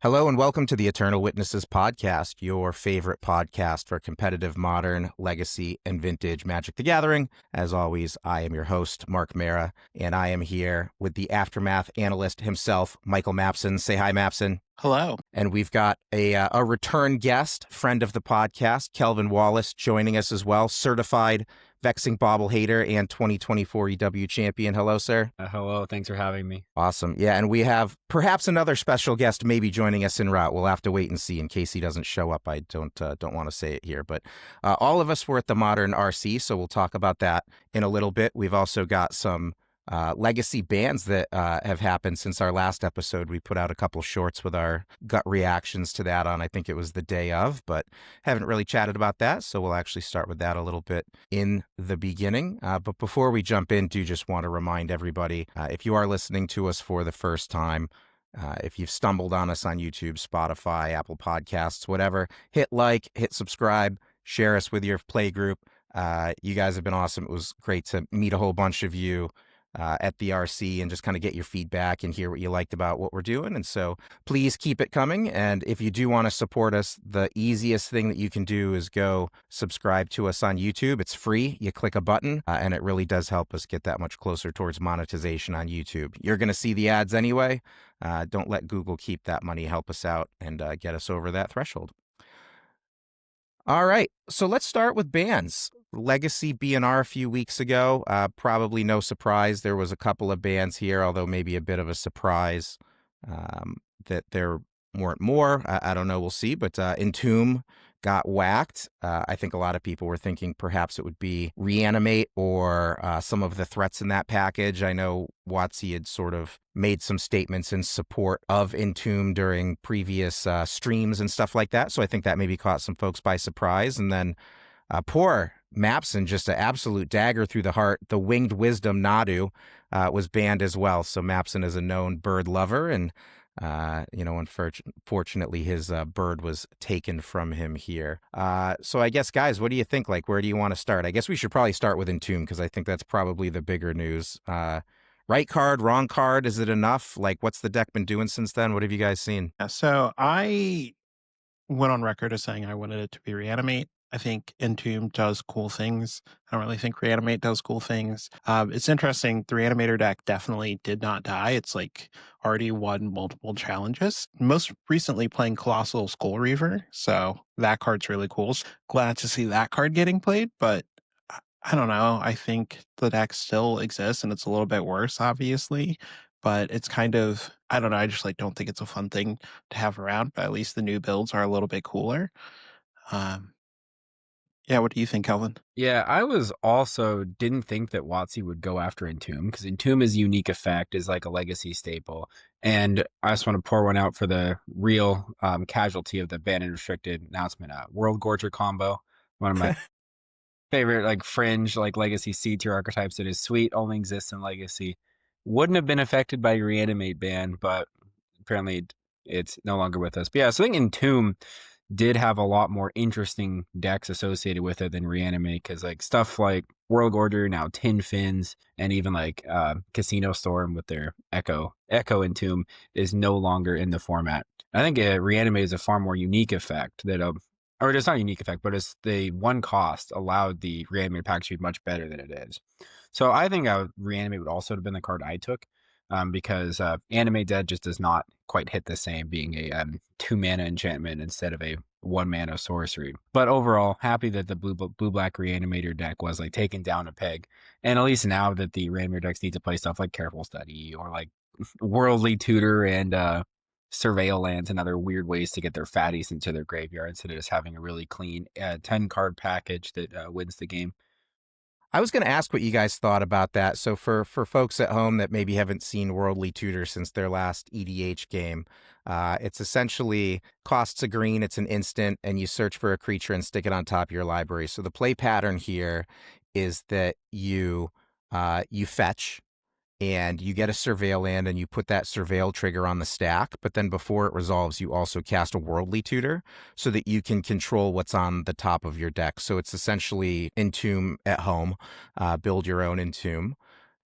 Hello and welcome to the Eternal Witnesses podcast, your favorite podcast for competitive, modern, legacy, and vintage Magic the Gathering. As always, I am your host, Mark Mara, and I am here with the Aftermath analyst himself, Michael Mapson. Say hi, Mapson. Hello. And we've got a return guest, friend of the podcast, Kelvin Wallace, joining us as well, certified Vexing Bobblehater and 2024 EW champion. Hello, sir. Hello. Thanks for having me. Awesome. Yeah, and we have perhaps another special guest maybe joining us en route. We'll have to wait and see in case he doesn't show up. I don't want to say it here, but all of us were at the Modern RC, so we'll talk about that in a little bit. We've also got some legacy bans that have happened since our last episode. We put out a couple shorts with our gut reactions to that on, I think it was the day of, but haven't really chatted about that. So we'll actually start with that a little bit in the beginning. But before we jump in, do just want to remind everybody, if you are listening to us for the first time, if you've stumbled on us on YouTube, Spotify, Apple Podcasts, whatever, hit like, hit subscribe, share us with your play group. You guys have been awesome. It was great to meet a whole bunch of you at the RC and just kind of get your feedback and hear what you liked about what we're doing. And so please keep it coming. And if you do want to support us, the easiest thing that you can do is go subscribe to us on YouTube. It's free. You click a button and it really does help us get that much closer towards monetization on YouTube. You're going to see the ads anyway. Don't let Google keep that money. Help us out and get us over that threshold. All right, so let's start with bans. Legacy BNR a few weeks ago, probably no surprise. There was a couple of bans here, although maybe a bit of a surprise that there weren't more. I don't know, we'll see. But Entomb got whacked. I think a lot of people were thinking perhaps it would be Reanimate or some of the threats in that package. I know WotC had sort of made some statements in support of Entomb during previous streams and stuff like that. So I think that maybe caught some folks by surprise. And then poor Mapson, just an absolute dagger through the heart. The Winged Wisdom Nadu was banned as well. So Mapson is a known bird lover, and unfortunately his bird was taken from him here. So I guess, guys, what do you think? Like, where do you want to start? I guess we should probably start with Entomb because I think that's probably the bigger news. Right card, wrong card, is it enough? Like, what's the deck been doing since then? What have you guys seen? Yeah, so I went on record as saying I wanted it to be Reanimate. I think Entomb does cool things. I don't really think Reanimate does cool things. It's interesting. The Reanimator deck definitely did not die. It's like already won multiple challenges. Most recently playing Colossal Skull Reaver. So that card's really cool. Glad to see that card getting played, but I don't know. I think the deck still exists and it's a little bit worse, obviously. But it's kind of, I don't know. I just don't think it's a fun thing to have around. But at least the new builds are a little bit cooler. Yeah, what do you think, Kelvin? Yeah, I was also didn't think that WotC would go after Entomb because Entomb is unique effect, is like a legacy staple. And I just want to pour one out for the real casualty of the banned and restricted announcement. World Gorger combo, one of my favorite fringe legacy C tier archetypes that is sweet, only exists in legacy. Wouldn't have been affected by Reanimate ban, but apparently it's no longer with us. But yeah, so I think Entomb did have a lot more interesting decks associated with it than Reanimate, because stuff like World Gorger, now Tin Fins, and even Casino Storm with their Echo Entomb is no longer in the format. I think Reanimate is a far more unique effect that or it's not a unique effect, but it's the one cost allowed the Reanimate pack to be much better than it is. So I think Reanimate would also have been the card I took. Because Animate Dead just does not quite hit the same, being a 2-mana enchantment instead of a 1-mana sorcery. But overall, happy that the blue-black Reanimator deck was taken down a peg. And at least now that the Reanimator decks need to play stuff like Careful Study or Worldly Tutor and Surveil Lands and other weird ways to get their fatties into their graveyard instead of just having a really clean 10-card package that wins the game. I was going to ask what you guys thought about that. So for folks at home that maybe haven't seen Worldly Tutor since their last EDH game, it's essentially costs a green, it's an instant, and you search for a creature and stick it on top of your library. So the play pattern here is that you fetch, and you get a Surveil land and you put that Surveil trigger on the stack, but then before it resolves, you also cast a Worldly Tutor so that you can control what's on the top of your deck. So it's essentially Entomb at home, build your own Entomb.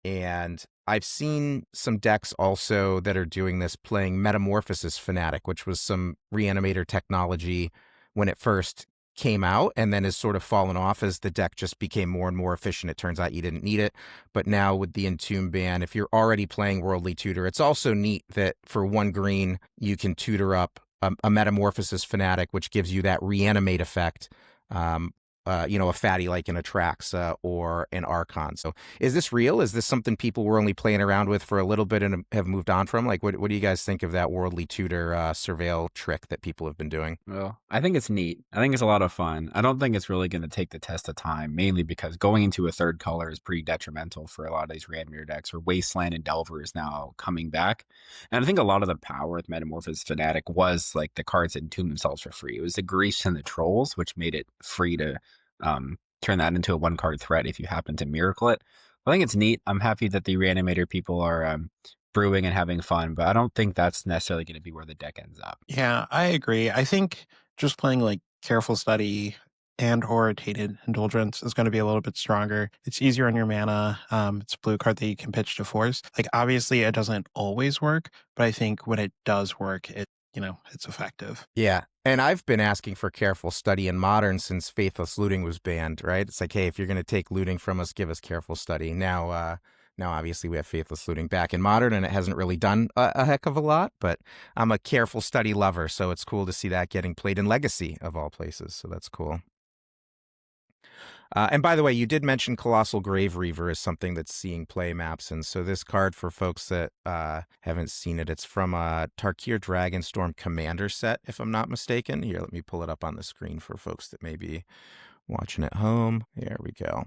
And I've seen some decks also that are doing this, playing Metamorphosis Fanatic, which was some reanimator technology when it first came out, and then has sort of fallen off as the deck just became more and more efficient. It turns out you didn't need it. But now with the Entomb ban, if you're already playing Worldly Tutor, it's also neat that for 1 green, you can tutor up a Metamorphosis Fanatic, which gives you that reanimate effect. A fatty like an Atraxa or an Archon. So is this real? Is this something people were only playing around with for a little bit and have moved on from? Like, what do you guys think of that Worldly Tutor surveil trick that people have been doing? Well, I think it's neat. I think it's a lot of fun. I don't think it's really going to take the test of time, mainly because going into a 3rd color is pretty detrimental for a lot of these Reanimator decks, where Wasteland and Delver is now coming back. And I think a lot of the power with Metamorphosis Fanatic was like the cards that entomb themselves for free. It was the Grease and the Trolls, which made it free to turn that into a 1-card threat if you happen to miracle it. I think it's neat. I'm happy that the Reanimator people are brewing and having fun, but I don't think that's necessarily going to be where the deck ends up. Yeah, I agree. I think just playing like Careful Study and or Tainted Indulgence is going to be a little bit stronger. It's easier on your mana. It's a blue card that you can pitch to force. Like, obviously it doesn't always work, but I think when it does work, it's effective. Yeah. And I've been asking for Careful Study in Modern since Faithless Looting was banned, right? It's like, hey, if you're going to take looting from us, give us Careful Study. Now, obviously, we have Faithless Looting back in Modern, and it hasn't really done a heck of a lot, but I'm a Careful Study lover, so it's cool to see that getting played in Legacy, of all places, so that's cool. And by the way, you did mention Colossal Grave Reaver as something that's seeing play maps. And so this card, for folks that haven't seen it, it's from a Tarkir Dragonstorm Commander set, if I'm not mistaken. Here, let me pull it up on the screen for folks that may be watching at home. There we go.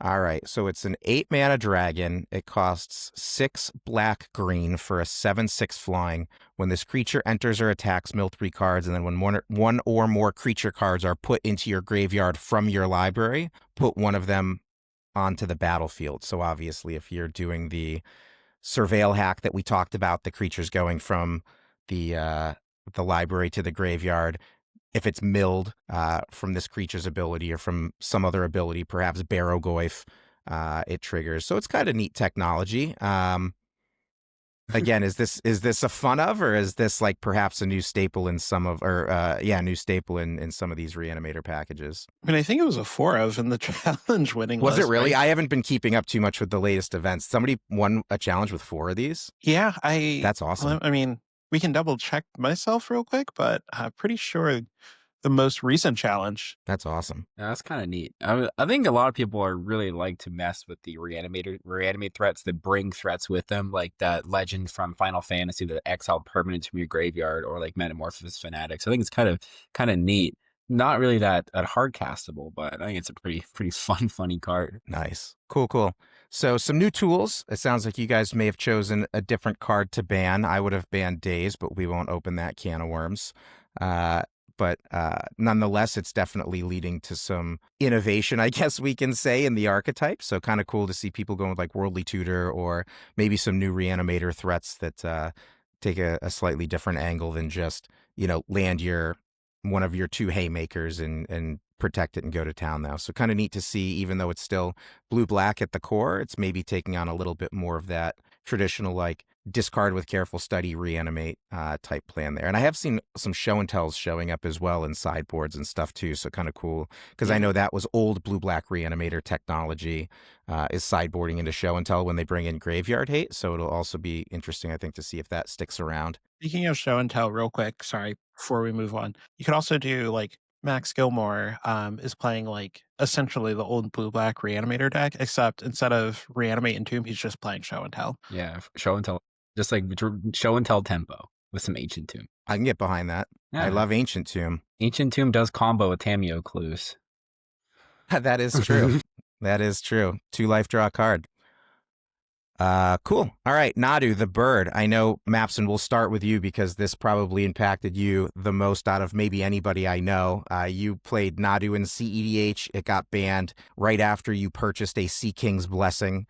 All right. So it's an 8-mana dragon. It costs 6 black-green for a 7/6 flying. When this creature enters or attacks, mill 3 cards, and then when one or more creature cards are put into your graveyard from your library, put one of them onto the battlefield. So obviously, if you're doing the surveil hack that we talked about, the creatures going from the library to the graveyard, if it's milled from this creature's ability or from some other ability, perhaps Barrow-goyf, it triggers. So it's kind of neat technology. Again, is this a fun of, or is this like perhaps a new staple in some of, new staple in some of these Reanimator packages? I mean, I think it was a 4 of in the challenge winning list. Was it really? Right? I haven't been keeping up too much with the latest events. Somebody won a challenge with 4 of these? Yeah, That's awesome. I mean, we can double check myself real quick, but I'm pretty sure the most recent challenge. That's awesome. Yeah, that's kind of neat. I think a lot of people are really like to mess with the reanimate threats that bring threats with them, like that legend from Final Fantasy, the exiled permanents from your graveyard, or like Metamorphosis Fanatics. I think it's kind of neat. Not really that hard castable, but I think it's a pretty fun, funny card. Nice. Cool. So some new tools. It sounds like you guys may have chosen a different card to ban. I would have banned Daze, but we won't open that can of worms. But nonetheless, it's definitely leading to some innovation, I guess we can say, in the archetype. So kind of cool to see people going with like Worldly Tutor, or maybe some new Reanimator threats that take a slightly different angle than just, land one of your 2 haymakers and protect it and go to town now. So kind of neat to see, even though it's still blue-black at the core, it's maybe taking on a little bit more of that traditional, like, discard with Careful Study, reanimate type plan there. And I have seen some show and tells showing up as well in sideboards and stuff too. So kind of cool, because I know that was old blue-black Reanimator technology is sideboarding into show and tell when they bring in Graveyard Hate. So it'll also be interesting, I think, to see if that sticks around. Speaking of show and tell, real quick, sorry, before we move on, you could also do like Max Gilmore is playing like essentially the old blue-black Reanimator deck, except instead of Reanimate and Tomb, he's just playing show and tell. Yeah, show and tell. Just like show and tell tempo with some Ancient Tomb. I can get behind that. Yeah. I love Ancient Tomb. Ancient Tomb does combo with Tameo Clues. That is true. That is true. 2 life, draw a card. Cool. All right, Nadu, the bird. I know, Mapson, we'll start with you because this probably impacted you the most out of maybe anybody I know. You played Nadu in CEDH. It got banned right after you purchased a Sea King's Blessing,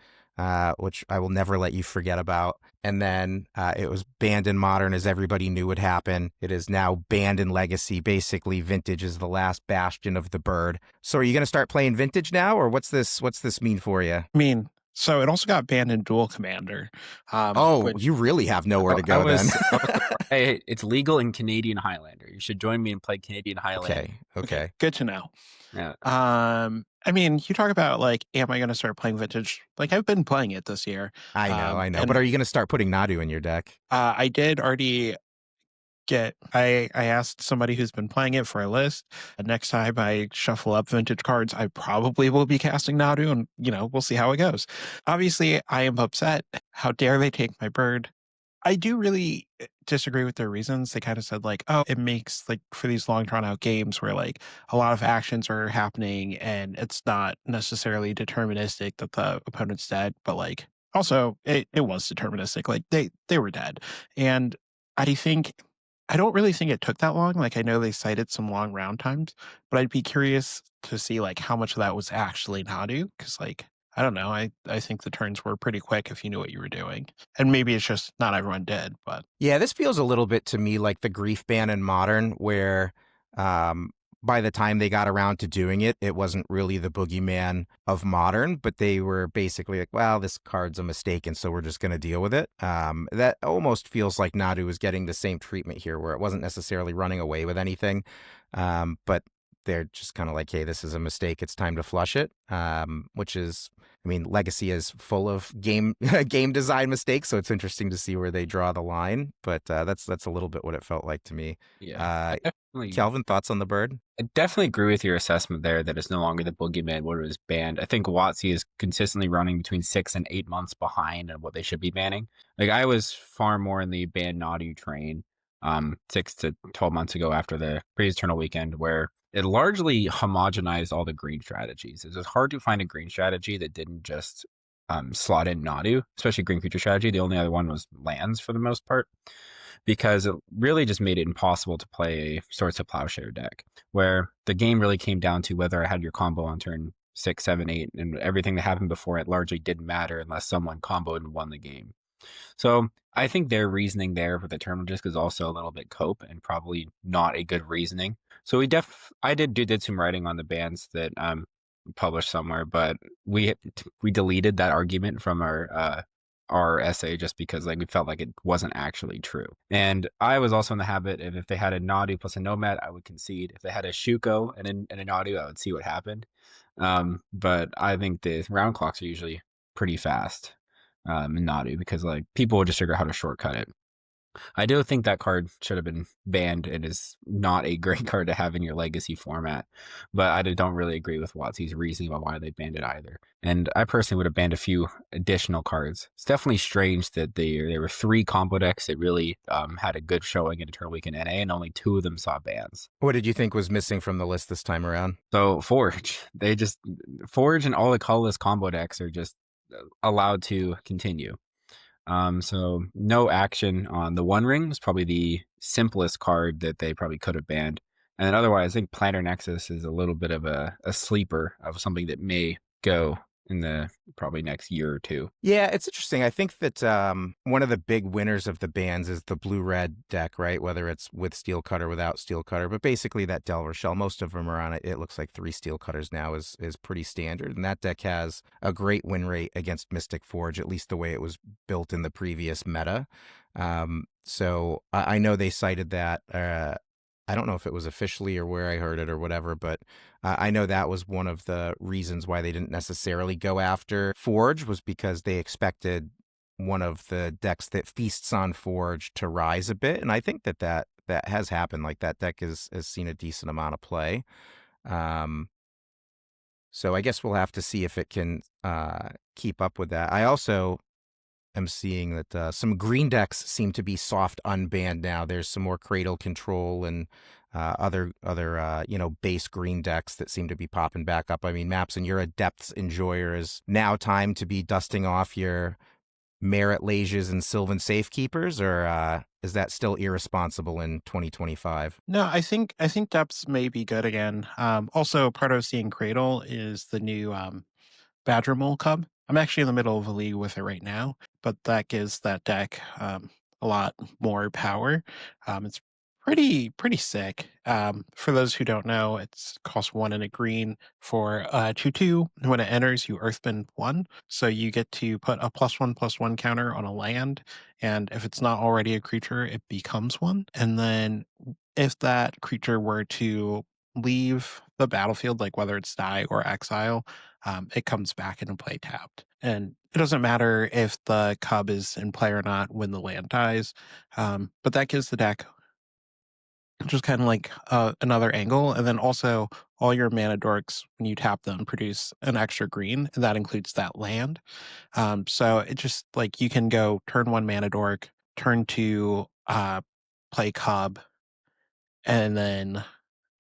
which I will never let you forget about. And then it was banned in Modern, as everybody knew would happen. It is now banned in Legacy. Basically, Vintage is the last bastion of the bird. So are you going to start playing Vintage now, or what's this mean for you? I mean, So it also got banned in Dual Commander. Oh, Which you really have nowhere to I go then. was, I was surprised. Hey, it's legal in Canadian Highlander. You should join me and play Canadian Highlander. Okay. good to know. Yeah. I mean, you talk about like, am I going to start playing Vintage? Like, I've been playing it this year. I know. And But are you going to start putting Nadu in your deck? I did already I asked somebody who's been playing it for a list. And next time I shuffle up Vintage cards, I probably will be casting Nadu, and we'll see how it goes. Obviously, I am upset. How dare they take my bird? I do really disagree with their reasons. They kind of said like, oh, it makes like for these long drawn out games where like a lot of actions are happening and it's not necessarily deterministic that the opponent's dead, but like also it was deterministic. Like they were dead. And I think I don't really think it took that long. Like I know they cited some long round times, but I'd be curious to see like how much of that was actually Nadu. Cause like I don't know. I think the turns were pretty quick if you knew what you were doing. And maybe it's just not everyone did, but Yeah, this feels a little bit to me like the grief ban in Modern, where by the time they got around to doing it, it wasn't really the boogeyman of Modern, but they were basically like, well, this card's a mistake, and so we're just going to deal with it. That almost feels like Nadu was getting the same treatment here, where it wasn't necessarily running away with anything, but they're just kind of like, hey, this is a mistake. It's time to flush it, which is, I mean, Legacy is full of game design mistakes, so it's interesting to see where they draw the line. But that's a little bit what it felt like to me. Yeah. Kelvin, thoughts on the bird? I definitely agree with your assessment there that it's no longer the boogeyman when it was banned. I think WotC is consistently running between 6 and 8 months behind on what they should be banning. Like I was far more in the ban Nadu train 6 to 12 months ago after the pre-eternal weekend, where it largely homogenized all the green strategies. It was hard to find a green strategy that didn't just slot in Nadu, especially green creature strategy. The only other one was lands for the most part, because it really just made it impossible to play a Swords of Plowshare deck, where the game really came down to whether I had your combo on turn 6, 7, 8, and everything that happened before it largely didn't matter unless someone comboed and won the game. So I think their reasoning there for the Eternal Disc is also a little bit cope and probably not a good reasoning. So I did some writing on the bans that published somewhere, but we deleted that argument from our essay just because like we felt like it wasn't actually true. And I was also in the habit of if they had a Nadu plus a Nomad, I would concede. If they had a Shuko and a Nadu, I would see what happened. But I think the round clocks are usually pretty fast in Nadu because like people will just figure out how to shortcut it. I do think that card should have been banned. It is not a great card to have in your legacy format, but I don't really agree with WotC's reasoning about why they banned it either. And I personally would have banned a few additional cards. It's definitely strange that there were 3 combo decks that really had a good showing in Eternal Weekend NA, and only 2 of them saw bans. What did you think was missing from the list this time around? So Forge and all the colorless combo decks are just allowed to continue. So no action on the One Ring was probably the simplest card that they probably could have banned. And then otherwise, I think Plantar Nexus is a little bit of a sleeper of something that may go in the probably next year or 2. Yeah, it's interesting. I think that one of the big winners of the bans is the blue-red deck, right? Whether it's with Steel Cutter, without Steel Cutter, but basically that Delver Shell, most of them are on it. It looks like 3 Steel Cutters now is pretty standard, and that deck has a great win rate against Mystic Forge, at least the way it was built in the previous meta. So I know they cited that. I don't know if it was officially or where I heard it or whatever, but I know that was one of the reasons why they didn't necessarily go after Forge, was because they expected one of the decks that feasts on Forge to rise a bit. And I think that has happened. Like that deck has seen a decent amount of play. So I guess we'll have to see if it can keep up with that. I also am seeing that some green decks seem to be soft unbanned now. There's some more Cradle Control and other base green decks that seem to be popping back up. I mean, Mapson, you're a depths enjoyer. Is now time to be dusting off your Merit Lages and Sylvan Safekeepers, or is that still irresponsible in 2025? no, I think depths may be good again. Also, part of seeing Cradle is the new Badger Mole Cub. I'm actually in the middle of a league with it right now, but that gives that deck a lot more power. It's pretty sick. For those who don't know, it's costs 1 and a green for 2/2. When it enters, you earthbend 1, so you get to put a +1/+1 counter on a land, and if it's not already a creature, it becomes 1. And then if that creature were to leave the battlefield, like whether it's die or exile, it comes back into play tapped. And it doesn't matter if the cub is in play or not when the land dies, but that gives the deck just kind of like another angle. And then also all your mana dorks, when you tap them, produce an extra green, and that includes that land. So it just like you can go turn 1 mana dork, turn 2 play cub, and then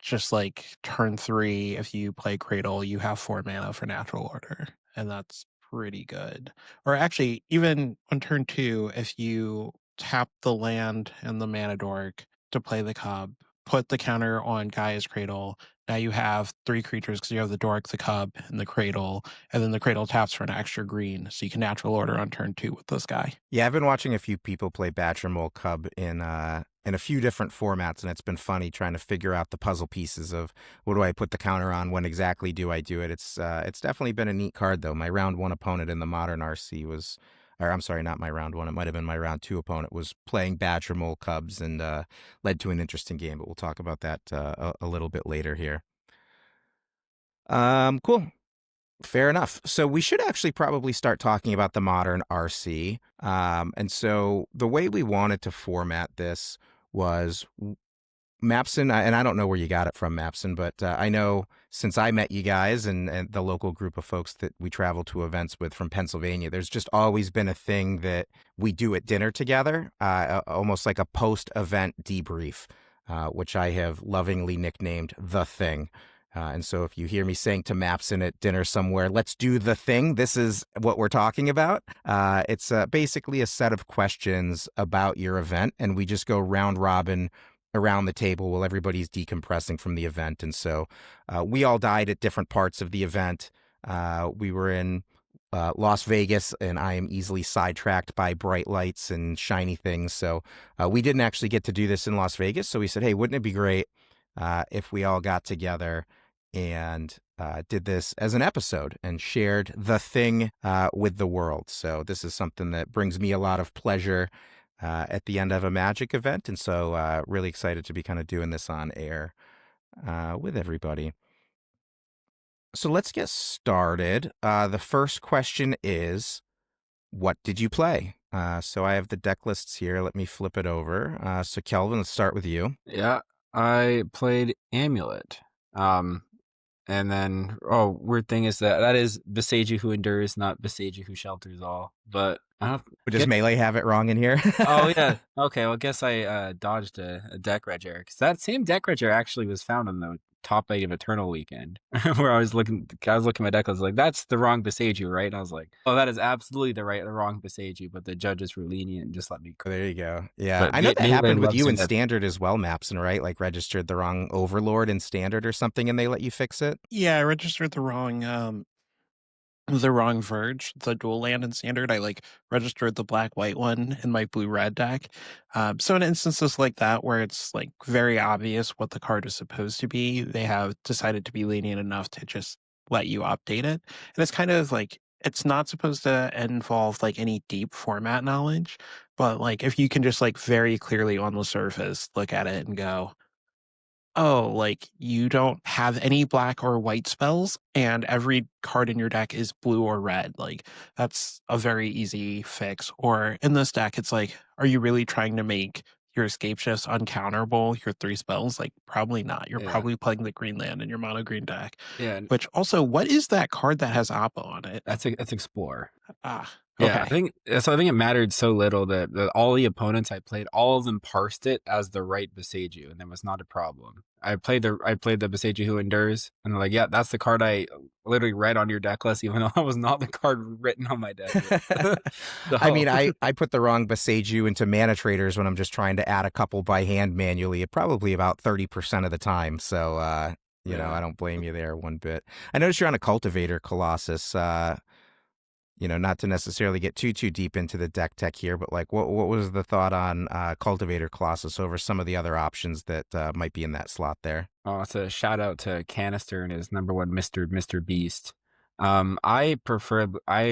just like turn 3, if you play Cradle, you have 4 mana for natural order, and that's pretty good. Or actually, even on turn 2, if you tap the land and the mana dork to play the cub, put the counter on Gaia's Cradle. Now you have 3 creatures because you have the dork, the cub, and the cradle, and then the cradle taps for an extra green, so you can natural order on turn 2 with this guy. Yeah, I've been watching a few people play Badger Mole Cub in a few different formats, and it's been funny trying to figure out the puzzle pieces of what do I put the counter on, when exactly do I do it. It's definitely been a neat card though. My round 1 opponent in the Modern RC was, or I'm sorry, not my round 1. It might have been my round 2 opponent was playing Badger Mole Cubs and led to an interesting game. But we'll talk about that a little bit later here. Cool. Fair enough. So we should actually probably start talking about the Modern RC. And so the way we wanted to format this was Mapson, and I don't know where you got it from, Mapson, but I know since I met you guys and the local group of folks that we travel to events with from Pennsylvania, there's just always been a thing that we do at dinner together, almost like a post-event debrief, which I have lovingly nicknamed The Thing. And so if you hear me saying to Mapson at dinner somewhere, let's do the thing, this is what we're talking about. It's basically a set of questions about your event, and we just go round robin around the table while everybody's decompressing from the event. And so we all died at different parts of the event. We were in Las Vegas, and I am easily sidetracked by bright lights and shiny things. So we didn't actually get to do this in Las Vegas. So we said, hey, wouldn't it be great if we all got together and did this as an episode and shared the thing with the world. So this is something that brings me a lot of pleasure at the end of a Magic event. And so really excited to be kind of doing this on air with everybody. So let's get started. The first question is, what did you play? So I have the deck lists here. Let me flip it over. So Kelvin, let's start with you. Yeah, I played Amulet. And then, weird thing is that is Besage You Who Endures, not Besage You Who Shelters All. But I don't. Does Melee have it wrong in here? Oh yeah. Okay. Well, I guess I dodged a deck reger, because that same deck reger actually was found on the top 8 of Eternal Weekend, where I was looking at my deck. I was like, that's the wrong Besage You, right? And I was like, oh, that is absolutely the wrong Besage You. But the judges were lenient and just let me. There you go. Yeah, But I know that happened with you in that. Standard as well, Mapson, right? Like registered the wrong Overlord in Standard or something, and they let you fix it. Yeah, I registered the wrong Verge, the dual land in Standard. I like registered the black-white one in my blue-red deck. So in instances like that, where it's like very obvious what the card is supposed to be, they have decided to be lenient enough to just let you update it. And it's kind of like, it's not supposed to involve like any deep format knowledge, but like if you can just like very clearly on the surface look at it and go, oh, like you don't have any black or white spells, and every card in your deck is blue or red. Like that's a very easy fix. Or in this deck, it's like, are you really trying to make your escape shifts uncounterable, your 3 spells? Like probably not. You're probably playing the green land in your mono green deck. Yeah. Which also, what is that card that has Oppo on it? That's Explorer. Okay. Yeah, I think it mattered so little that all the opponents I played, all of them parsed it as the right Besage You, and that was not a problem. I played the Besage You Who Endures, and they're like, yeah, that's the card I literally read on your deck list, even though that was not the card written on my deck. I mean, I put the wrong Besage You into Mana Traders when I'm just trying to add a couple by hand manually, probably about 30% of the time. So, you know, I don't blame you there one bit. I noticed you're on a Cultivator, Colossus. not to necessarily get too deep into the deck tech here, but like what was the thought on Cultivator Colossus over some of the other options that might be in that slot there? Oh, it's a shout out to Canister and his number one Mr. Beast. I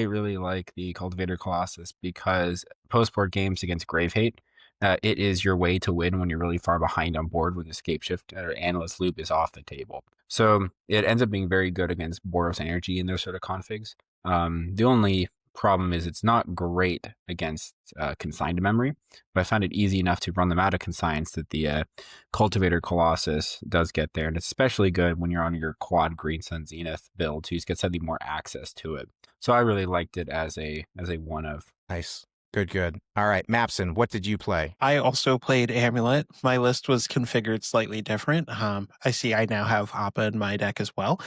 really like the Cultivator Colossus because post-board games against Grave Hate, it is your way to win when you're really far behind on board when Escape Shift or Analyst Loop is off the table. So it ends up being very good against Boros Energy and those sort of configs. The only problem is it's not great against consigned memory, but I found it easy enough to run them out of consigns that the Cultivator Colossus does get there, and it's especially good when you're on your quad Green Sun Zenith build to get slightly more access to it. So I really liked it as a one of. Nice. Good. All right, Mapson, what did you play? I also played Amulet. My list was configured slightly different. I see I now have Appa in my deck as well.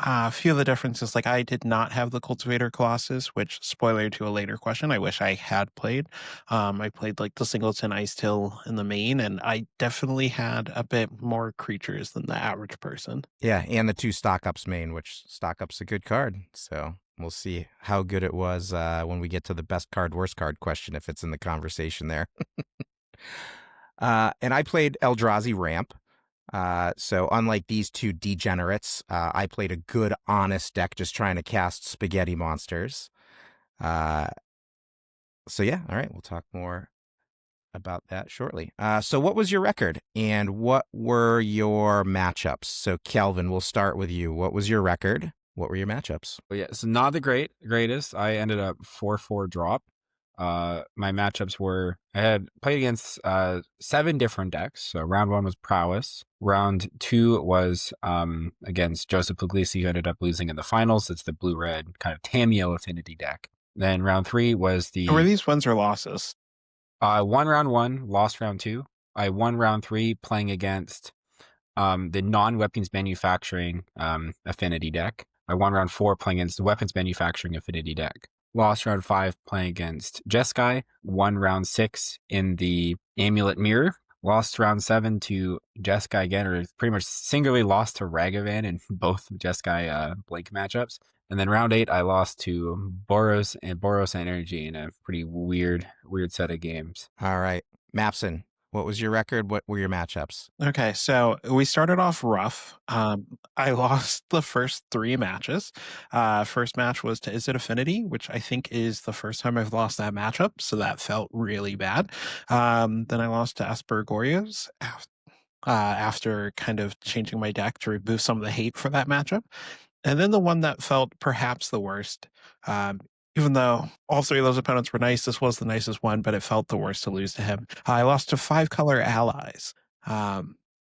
A few of the differences, like I did not have the Cultivator Colossus, which, spoiler to a later question, I wish I had played. I played like the Singleton Ice Till in the main, and I definitely had a bit more creatures than the average person. Yeah, and the 2 Stock Ups main, which Stock Up's a good card. So we'll see how good it was when we get to the best card, worst card question, if it's in the conversation there. And I played Eldrazi Ramp. So unlike these 2 degenerates, I played a good, honest deck just trying to cast spaghetti monsters. So yeah, all right, we'll talk more about that shortly. So what was your record and what were your matchups? So Kelvin, we'll start with you. What was your record? What were your matchups? Well, yeah, so not the greatest. I ended up 4-4 drop. My matchups were, I had played against 7 different decks. So round 1 was Prowess. Round 2 was against Joseph Puglisi, who ended up losing in the finals. It's the blue-red kind of Tamiyo affinity deck. Then round 3 was the... Were these wins or losses? I won round 1, lost round 2. I won round 3 playing against the non-weapons manufacturing affinity deck. I won round 4 playing against the weapons manufacturing affinity deck. Lost round 5 playing against Jeskai. Won round 6 in the Amulet Mirror. Lost round 7 to Jeskai again, or pretty much singularly lost to Ragavan in both Jeskai Blink matchups. And then round 8, I lost to Boros Energy in a pretty weird set of games. All right, Mapson, what was your record? What were your matchups? Okay, so we started off rough. I lost the first 3 matches. First match was to Is It Affinity, which I think is the first time I've lost that matchup, so that felt really bad. Then I lost to Aspergorios after kind of changing my deck to remove some of the hate for that matchup. And then the one that felt perhaps the worst, even though all 3 of those opponents were nice, this was the nicest one, but it felt the worst to lose to him. I lost to 5 Color Allies,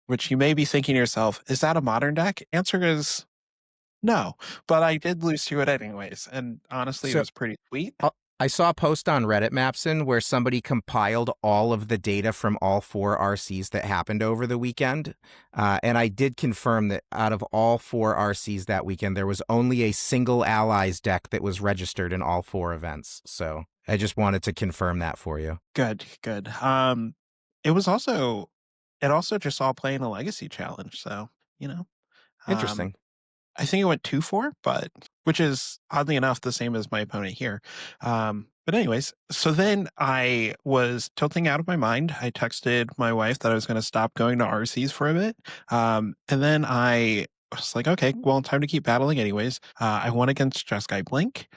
which you may be thinking to yourself, is that a modern deck? Answer is no, but I did lose to it anyways. And honestly, it was pretty sweet. I saw a post on Reddit, Mapson, where somebody compiled all of the data from all 4 RCs that happened over the weekend. And I did confirm that out of all 4 RCs that weekend, there was only a single Allies deck that was registered in all 4 events. So I just wanted to confirm that for you. Good. It also just all playing a Legacy challenge. So, Interesting. I think it went 2-4, which is oddly enough the same as my opponent here. But anyways, so then I was tilting out of my mind. I texted my wife that I was going to stop going to RCs for a bit. And then I was like, okay, well, time to keep battling anyways. I won against Jeskai Blink.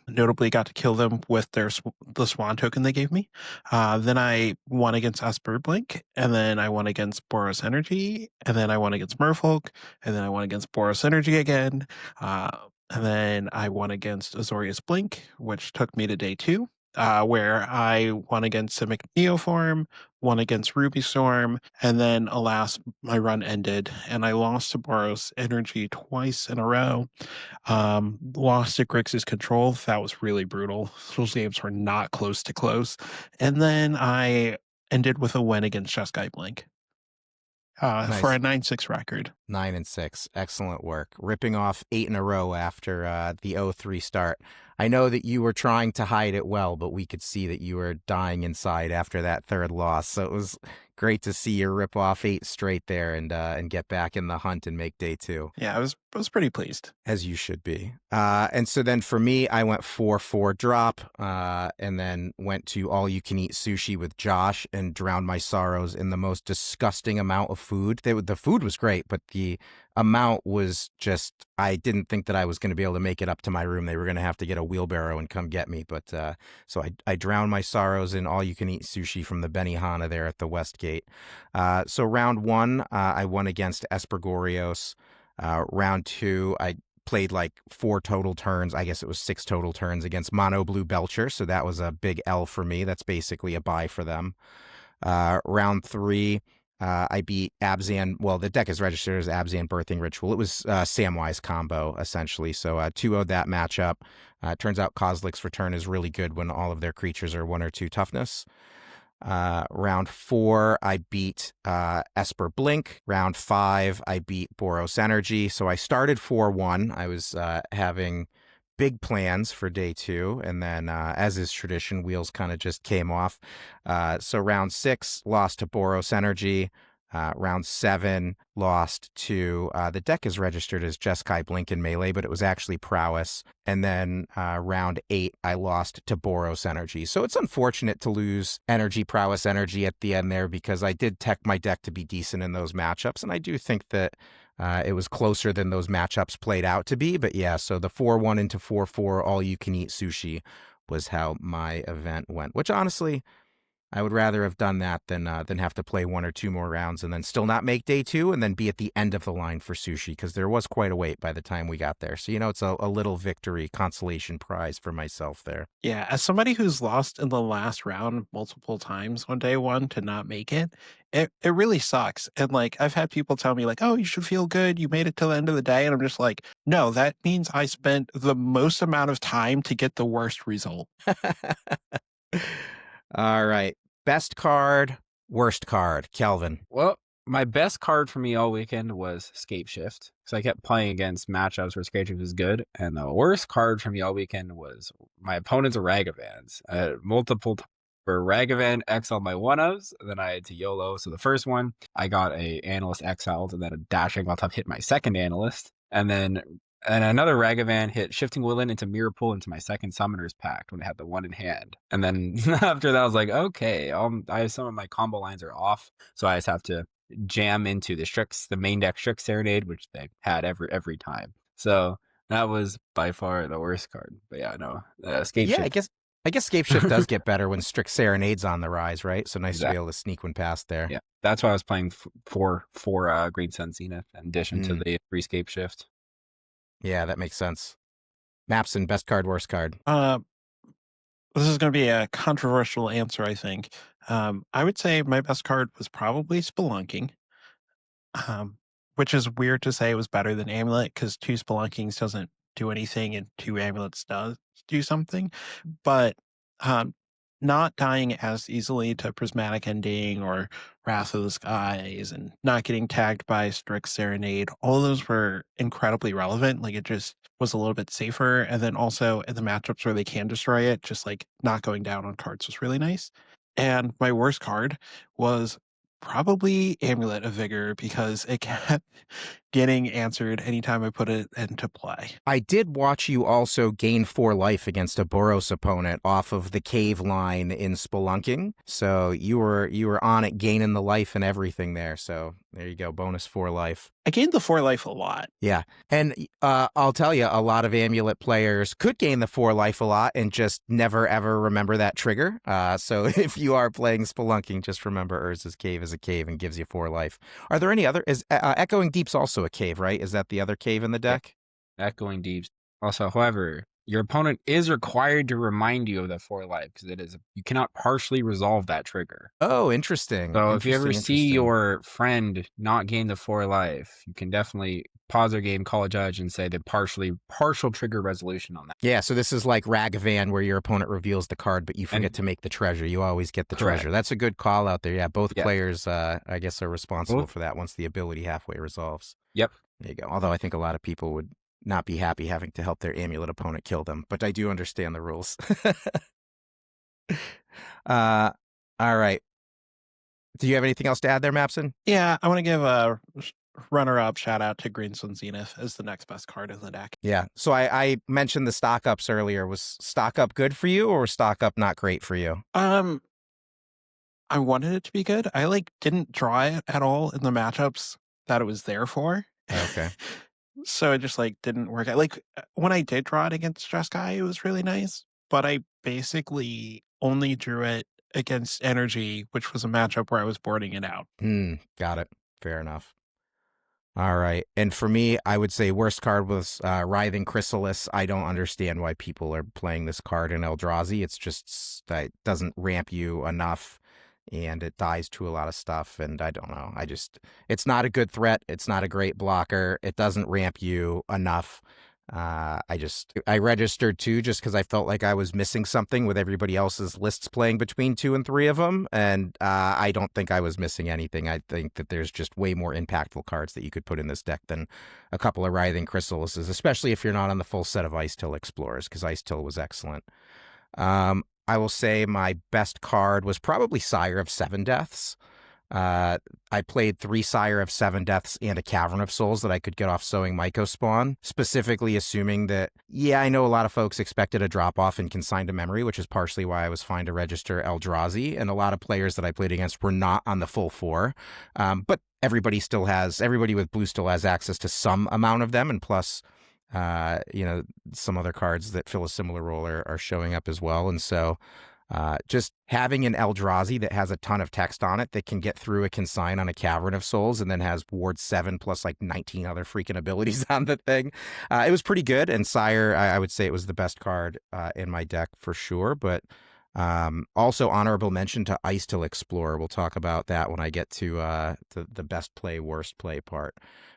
Notably got to kill them with the Swan token they gave me. Then I won against Asper Blink, and then I won against Boros Energy, and then I won against Merfolk, and then I won against Boros Energy again. And then I won against Azorius Blink, which took me to day 2. Where I won against Simic Neoform, won against Ruby Storm, and then alas, my run ended, and I lost to Boros Energy twice in a row. Lost to Grixis Control. That was really brutal. Those games were not close to close. And then I ended with a win against Jeskai Blink. Nice. For a 9-6 record. 9 and 6. Excellent work. Ripping off 8 in a row after the 0-3 start. I know that you were trying to hide it well, but we could see that you were dying inside after that third loss. So it was great to see you rip off 8 straight there and get back in the hunt and make day 2. Yeah, I was pretty pleased. As you should be. And so then for me, I went 4-4 drop, and then went to all you can eat sushi with Josh and drowned my sorrows in the most disgusting amount of food. The food was great, but the amount was just, I didn't think that I was going to be able to make it up to my room. They were going to have to get a wheelbarrow and come get me. But so I drowned my sorrows in all you can eat sushi from the Benihana there at the Westgate. So round 1, I won against Espergorios. Round 2, I played like 4 total turns. I guess it was 6 total turns against Mono Blue Belcher. So that was a big L for me. That's basically a bye for them. Round 3, I beat Abzan. Well, the deck is registered as Abzan Birthing Ritual. It was Samwise combo, essentially. So 2-0'd that matchup. Turns out Kozlik's Return is really good when all of their creatures are 1 or 2 toughness. Round 4, I beat Esper Blink. Round 5, I beat Boros Energy. So I started 4-1. I was having big plans for day 2, and then as is tradition, wheels kind of just came off. So round 6, lost to Boros Energy. Round 7, lost to, the deck is registered as Jeskai Blink in Melee, but it was actually Prowess. And then round 8, I lost to Boros Energy. So it's unfortunate to lose Prowess Energy at the end there, because I did tech my deck to be decent in those matchups. And I do think that it was closer than those matchups played out to be. But yeah, so the 4-1 into 4-4 all you can eat sushi was how my event went, which honestly, I would rather have done that than have to play 1 or 2 more rounds and then still not make day 2 and then be at the end of the line for sushi, because there was quite a wait by the time we got there. So, it's a little victory consolation prize for myself there. Yeah, as somebody who's lost in the last round multiple times on day 1 to not make it, it really sucks. And like, I've had people tell me like, oh, you should feel good, you made it till the end of the day. And I'm just like, no, that means I spent the most amount of time to get the worst result. All right. Best card, worst card. Kelvin. Well, my best card for me all weekend was Scapeshift, because I kept playing against matchups where Scapeshift was good. And the worst card for me all weekend was my opponent's Ragavans. I had multiple for Ragavan exiled my one-ofs, then I had to YOLO. So the first one, I got a Analyst exiled, and then a Dashing on top hit my second Analyst. And then another Ragavan hit Shifting Woodland into Mirror Pool into my second Summoner's Pact when I had the 1 in hand. And then after that, I was like, okay, I have some of my combo lines are off, so I just have to jam into the main deck Strix Serenade, which they had every time. So that was by far the worst card. But yeah, no, Scapeshift. Yeah, I guess Scapeshift does get better when Strix Serenade's on the rise, right? So nice to be able to sneak one past there. Yeah, that's why I was playing for Green Sun Zenith in addition to the free Scapeshift. Yeah, that makes sense. Mapson, best card, worst card. This is going to be a controversial answer, I think. I would say my best card was probably Spelunking, which is weird to say it was better than Amulet, because 2 Spelunkings doesn't do anything and 2 Amulets does do something. But not dying as easily to Prismatic Ending or Wrath of the Skies, and not getting tagged by Strix Serenade, all of those were incredibly relevant. Like, it just was a little bit safer. And then also in the matchups where they can destroy it, just like not going down on cards was really nice. And my worst card was probably Amulet of Vigor, because it kept getting answered anytime I put it into play. I did watch you also gain 4 life against a Boros opponent off of the cave line in Spelunking. So you were on it, gaining the life and everything there. So there you go, bonus 4 life. I gained the 4 life a lot. Yeah. And I'll tell you, a lot of Amulet players could gain the 4 life a lot and just never, ever remember that trigger. So if you are playing Spelunking, just remember Urza's Cave is a cave and gives you 4 life. Are there any other? Is Echoing Deep's also a cave, right? Is that the other cave in the deck? Echoing Deeps. Also, however, your opponent is required to remind you of the 4 life because you cannot partially resolve that trigger. Oh, interesting. So if you ever see Interesting. your friend not gain the 4 life, you can definitely pause their game, call a judge, and say the partial trigger resolution on that. Yeah, so this is like Ragavan, where your opponent reveals the card, but you forget to make the treasure. You always get the treasure. That's a good call out there. Yeah, both players, I guess, are responsible for that once the ability halfway resolves. Yep. There you go. Although I think a lot of people would not be happy having to help their amulet opponent kill them, but I do understand the rules. All right. Do you have anything else to add there, Mapson? Yeah, I want to give a runner-up shout out to Greenstone Zenith as the next best card in the deck. Yeah. So I mentioned the stock ups earlier. Was stock up good for you, or was stock up not great for you? I wanted it to be good. I didn't draw it at all in the matchups that it was there for. Okay. So it just didn't work out. When I did draw it against Jeskai, it was really nice, but I basically only drew it against Energy, which was a matchup where I was boarding it out. Got it. Fair enough. All right. And for me, I would say worst card was Writhing Chrysalis. I don't understand why people are playing this card in Eldrazi. It's just that it doesn't ramp you enough, and it dies to a lot of stuff. And I don't know. It's not a good threat. It's not a great blocker. It doesn't ramp you enough. I registered 2 just because I felt like I was missing something with everybody else's lists playing between 2 and 3 of them. And I don't think I was missing anything. I think that there's just way more impactful cards that you could put in this deck than a couple of Writhing Chrysalises, especially if you're not on the full set of Ice Till Explorers, because Ice Till was excellent. I will say my best card was probably Sire of Seven Deaths. I played 3 Sire of Seven Deaths and a Cavern of Souls that I could get off Sowing Myco Spawn, specifically assuming that, I know a lot of folks expected a drop-off in Consigned to Memory, which is partially why I was fine to register Eldrazi, and a lot of players that I played against were not on the full 4, but everybody with blue still has access to some amount of them, and plus, some other cards that fill a similar role are showing up as well, and so just having an Eldrazi that has a ton of text on it that can get through a Consign on a Cavern of Souls and then has Ward 7 plus 19 other freaking abilities on the thing. It was pretty good. And Sire, I would say it was the best card in my deck for sure. But also honorable mention to Ice Till Explorer. We'll talk about that when I get to the best play, worst play part.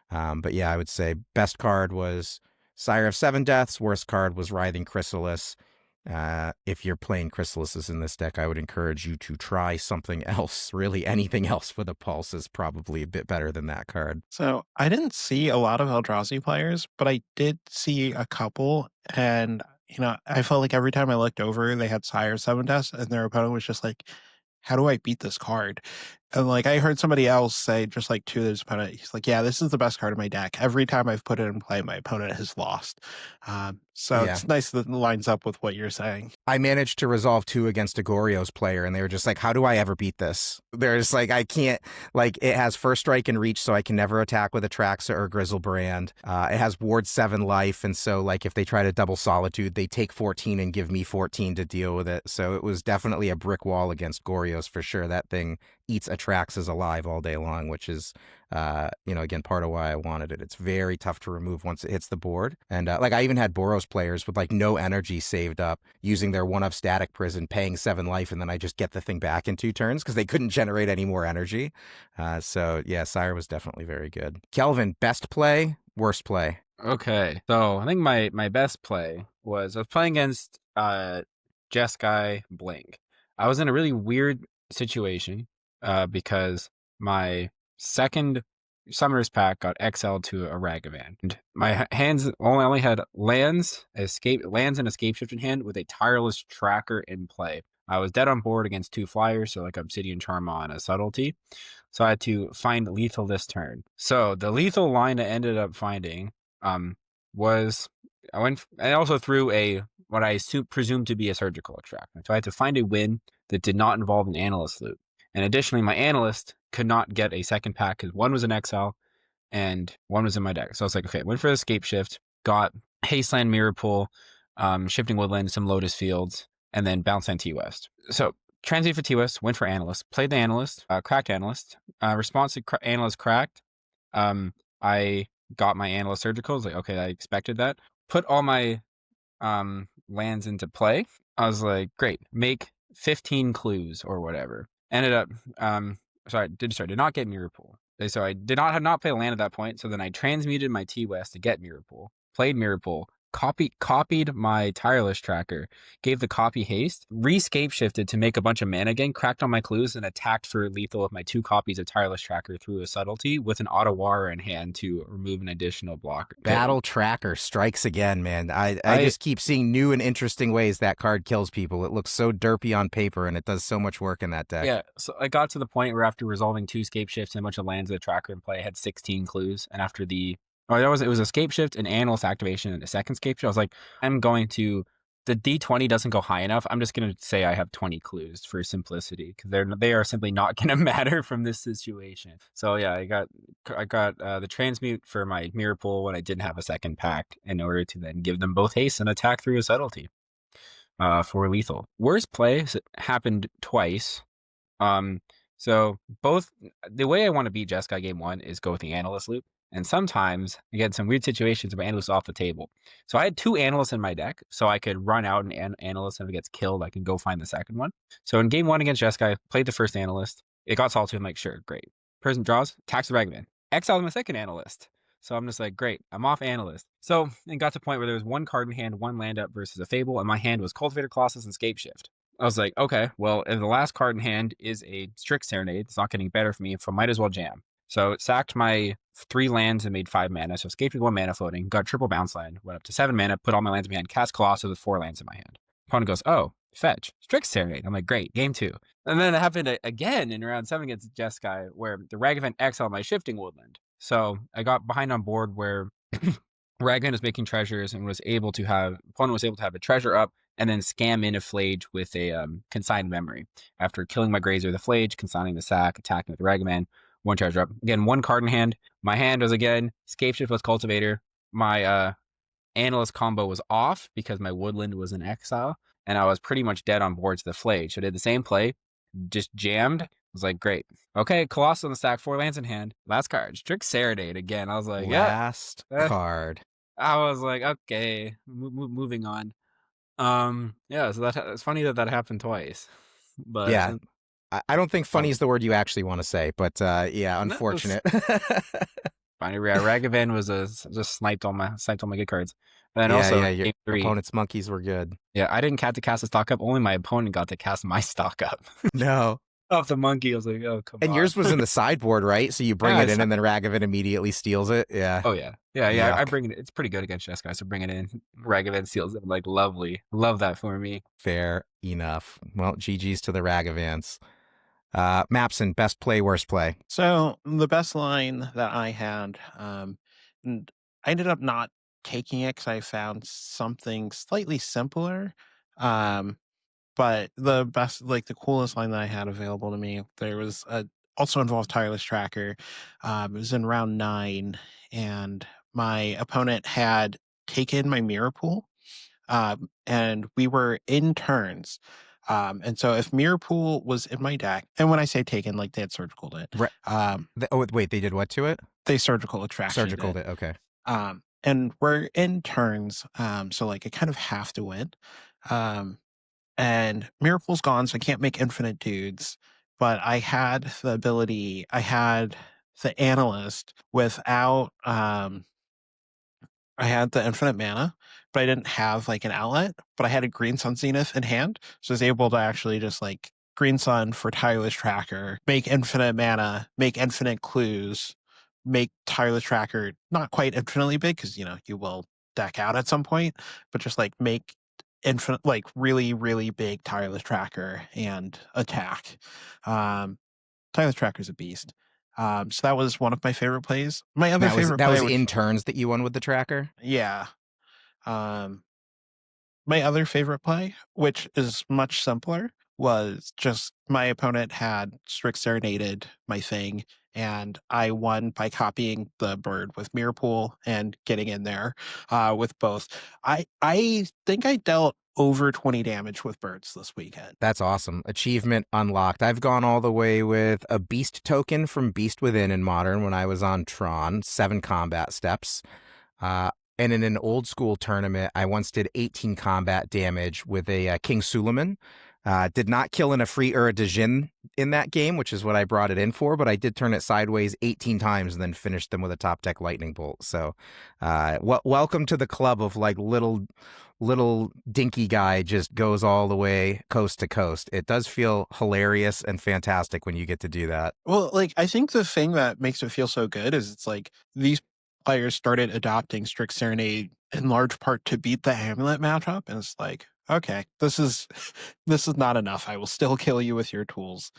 But yeah, I would say best card was Sire of Seven Deaths. Worst card was Writhing Chrysalis. If you're playing Chrysalises in this deck, I would encourage you to try something else. Really, anything else with a pulse is probably a bit better than that card. So I didn't see a lot of Eldrazi players, but I did see a couple, and I felt like every time I looked over, they had Sire 7 Deaths, and their opponent was just like, how do I beat this card? And I heard somebody else say, just to his opponent, he's like, yeah, this is the best card in my deck. Every time I've put it in play, my opponent has lost. It's nice that it lines up with what you're saying. I managed to resolve 2 against a Goryo's player, and they were just like, how do I ever beat this? There's I can't, it has First Strike and Reach, so I can never attack with Atraxa or Grizzlebrand. It has Ward 7 life, and so if they try to double Solitude, they take 14 and give me 14 to deal with it. So it was definitely a brick wall against Goryo's for sure. That thing eats Atraxas alive all day long, which is, again, part of why I wanted it. It's very tough to remove once it hits the board. And I even had Boros players with no energy saved up using their 1-up Static Prison, paying 7 life, and then I just get the thing back in 2 turns because they couldn't generate any more energy. So yeah, Sire was definitely very good. Kelvin, best play, worst play? Okay, so I think my best play was I was playing against Jeskai Blink. I was in a really weird situation because my second Summoner's Pack got XL to a Ragavan. And my hands only had lands and Escape Shift in hand with a Tireless Tracker in play. I was dead on board against 2 flyers, so Obsidian Charma and a Subtlety. So I had to find lethal this turn. So the lethal line I ended up finding was I also threw what I presumed to be a Surgical Extraction. So I had to find a win that did not involve an Analyst loot. And additionally, my Analyst could not get a second pack because 1 was an exile and 1 was in my deck. So I was like, okay, went for the Escape Shift, got Hasteland, Mirror Pool, Shifting Woodland, some Lotus Fields, and then bounced on T-West. So Transmute for T-West, went for Analyst, played the Analyst, cracked Analyst. Response to Analyst cracked. I got my Analyst Surgical. I was like, okay, I expected that. Put all my lands into play. I was like, great, make 15 clues or whatever. Ended up, did not get Mirror Pool. So I did not play a land at that point. So then I transmuted my T-West to get Mirror Pool, played Mirror Pool, copied my Tireless Tracker, gave the copy haste, re-scape shifted to make a bunch of mana again, cracked on my clues, and attacked for lethal with my 2 copies of Tireless Tracker through a subtlety with an Otawara in hand to remove an additional blocker. Battle Tracker strikes again, man. I just keep seeing new and interesting ways that card kills people. It looks so derpy on paper, and it does so much work in that deck. Yeah, so I got to the point where after resolving 2 scape shifts and a bunch of lands of the tracker in play, I had 16 clues, and after it was a scape shift, an analyst activation, and a second scape shift. I was like, the D20 doesn't go high enough. I'm just going to say I have 20 clues for simplicity because they are simply not going to matter from this situation. So yeah, I got the transmute for my Mirror Pool when I didn't have a second pack in order to then give them both haste and attack through a subtlety for lethal. Worst play happened twice. So the way I want to beat Jeskai game 1 is go with the analyst loop. And sometimes I get some weird situations where analysts off the table. So I had 2 analysts in my deck, so I could run out an analyst, and if it gets killed, I can go find the second one. So in game 1 against Jeskai, played the first analyst. It got salted. I'm like, sure, great. Person draws, attacks the Ragavan. Exiled my second analyst. So I'm just like, great, I'm off analyst. So it got to the point where there was 1 card in hand, 1 land up versus a Fable, and my hand was Cultivator Colossus and Scape Shift. I was like, okay, well, if the last card in hand is a Strict Serenade, it's not getting better for me, so I might as well jam. So it sacked my 3 lands and made 5 mana. So escaped with 1 mana floating, got triple bounce land, went up to 7 mana, put all my lands in my hand, cast Colossus with 4 lands in my hand. Opponent goes, oh, fetch, Strict Serenade. I'm like, great, game 2. And then it happened again in round 7 against Jeskai, where the Ragavan exiled my Shifting Woodland. So I got behind on board where Ragavan was making treasures and opponent was able to have a treasure up and then scam in a Flage with a consigned memory. After killing my Grazer, the Flage, consigning the sack, attacking with the Ragavan, 1 treasure up. Again, 1 card in hand. My hand was again Scape Shift plus Cultivator. My Analyst combo was off because my Woodland was in exile, and I was pretty much dead on board to the Flage. So I did the same play, just jammed. I was like, great. Okay, Colossus on the stack, 4 lands in hand. Last card, Strict Serenade again. I was like, last card. I was like, okay, moving on. Yeah, so it's funny that happened twice. But yeah. I don't think funny is the word you actually want to say, but yeah, unfortunate. Funny, Ragavan was just sniped all my good cards. And your opponent's monkeys were good. Yeah, I didn't get to cast a stock up. Only my opponent got to cast my stock up. No. Off the monkey, I was like, oh, come on. And yours was in the sideboard, right? So you bring it in, and then Ragavan immediately steals it. Yeah. Oh yeah. Yeah. I bring it. It's pretty good against Jeskai, so bring it in. Ragavan steals it. I'm like, lovely. Love that for me. Fair enough. Well, GG's to the Ragavans. Mapson, best play, worst play. So the best line that I had, and I ended up not taking it because I found something slightly simpler. But the best, like the coolest line that I had available to me, there was also involved Tireless Tracker. It was in round 9, and my opponent had taken my Mirror Pool, and we were in turns. And so if Mirror Pool was in my deck, and when I say taken, like they had surgicaled it. Right. Wait, they did what to it? They surgical attraction. Surgicaled it, okay. And we're in turns, so like I kind of have to win. And Mirror Pool's gone, so I can't make infinite dudes. But I had the ability, I had the Analyst without I had the infinite mana, but I didn't have like an outlet, but I had a Green Sun Zenith in hand. So I was able to actually just like Green Sun for Tireless Tracker, make infinite mana, make infinite clues, make Tireless Tracker not quite infinitely big because, you know, you will deck out at some point, but just like make infinite, like really, really big Tireless Tracker and attack. Tireless Tracker's a beast. So that was one of my favorite plays. My other favorite play was in turns that you won with the tracker? Yeah. My other favorite play, which is much simpler, was just my opponent had Strict Serenaded my thing, and I won by copying the bird with Mirror Pool and getting in there with both. I think I dealt over 20 damage with birds this weekend. That's awesome. Achievement unlocked. I've gone all the way with a beast token from Beast Within in Modern when I was on Tron, 7 combat steps. And in an old school tournament, I once did 18 combat damage with a King Suleiman. Did not kill in a free Ura de Jin in that game, which is what I brought it in for, but I did turn it sideways 18 times and then finished them with a top deck lightning bolt. So welcome to the club of like little dinky guy just goes all the way coast to coast. It does feel hilarious and fantastic when you get to do that. Well, like, I think the thing that makes it feel so good is it's like these players started adopting Strict Serenade in large part to beat the Amulet matchup, and it's like, okay, this is not enough. I will still kill you with your tools.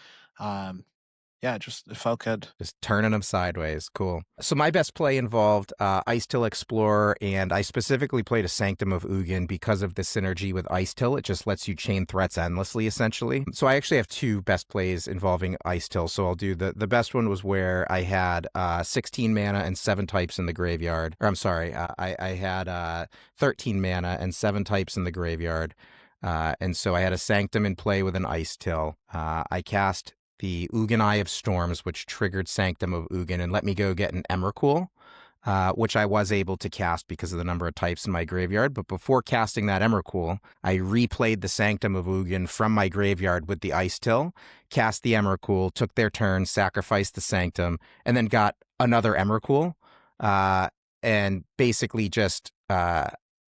Yeah, it felt good. Just turning them sideways. Cool. So my best play involved Ice Till Explorer, and I specifically played a Sanctum of Ugin because of the synergy with Ice Till. It just lets you chain threats endlessly, essentially. So I actually have two best plays involving Ice Till. So I'll do the best one was where I had 16 mana and 7 types in the graveyard. Or I'm sorry, I had 13 mana and 7 types in the graveyard. And so I had a Sanctum in play with an Ice Till. I cast the Ugin Eye of Storms, which triggered Sanctum of Ugin and let me go get an Emrakul, which I was able to cast because of the number of types in my graveyard. But before casting that Emrakul, I replayed the Sanctum of Ugin from my graveyard with the Ice Till, cast the Emrakul, took their turn, sacrificed the Sanctum, and then got another Emrakul, and basically just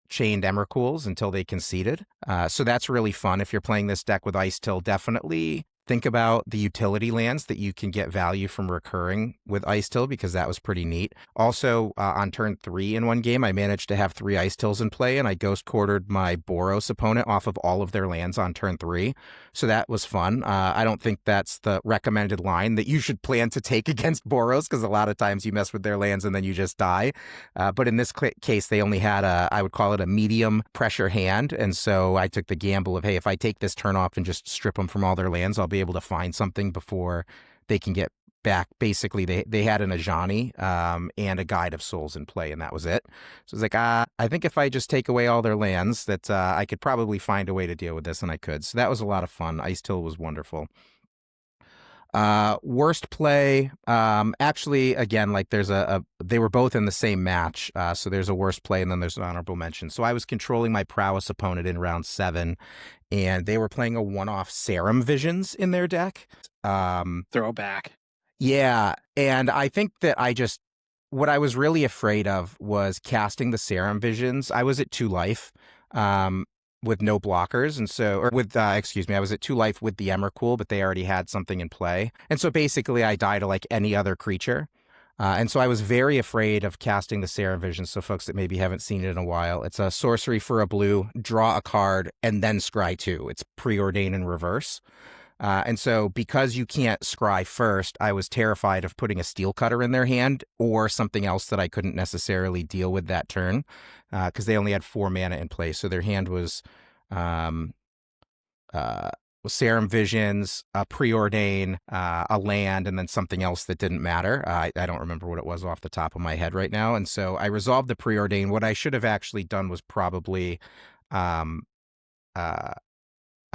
chained Emrakuls until they conceded. So that's really fun. If you're playing this deck with Ice Till, definitely think about the utility lands that you can get value from recurring with Ice Till, because that was pretty neat. Also, on turn 3 in one game, I managed to have 3 Ice Tills in play, and I ghost quartered my Boros opponent off of all of their lands on turn 3. So that was fun. I don't think that's the recommended line that you should plan to take against Boros, because a lot of times you mess with their lands and then you just die. But in this case, they only had I would call it a medium pressure hand. And so I took the gamble of, hey, if I take this turn off and just strip them from all their lands, I'll be able to find something before they can get back. Basically, they had an Ajani and a Guide of Souls in play, and that was it. So it's like, I think if I just take away all their lands, that I could probably find a way to deal with this, and I could. So that was a lot of fun. Ice Till was wonderful. Worst play, actually, again, like there's they were both in the same match. So there's a worst play and then there's an honorable mention. So I was controlling my prowess opponent in round 7, and they were playing a one-off Serum Visions in their deck. Throwback. Yeah. And I think that what I was really afraid of was casting the Serum Visions. I was at 2 life. With no blockers, and so, or with, excuse me, I was at 2 life with the Emrakul, but they already had something in play. And so basically I die to like any other creature. And so I was very afraid of casting the Serum Vision. So folks that maybe haven't seen it in a while, it's a sorcery for a blue, draw a card, and then scry 2. It's preordained in reverse. And so because you can't scry first, I was terrified of putting a Steel Cutter in their hand or something else that I couldn't necessarily deal with that turn, because they only had 4 mana in play. So their hand was Serum Visions, a Preordain, a land, and then something else that didn't matter. I don't remember what it was off the top of my head right now. And so I resolved the Preordain. What I should have actually done was probably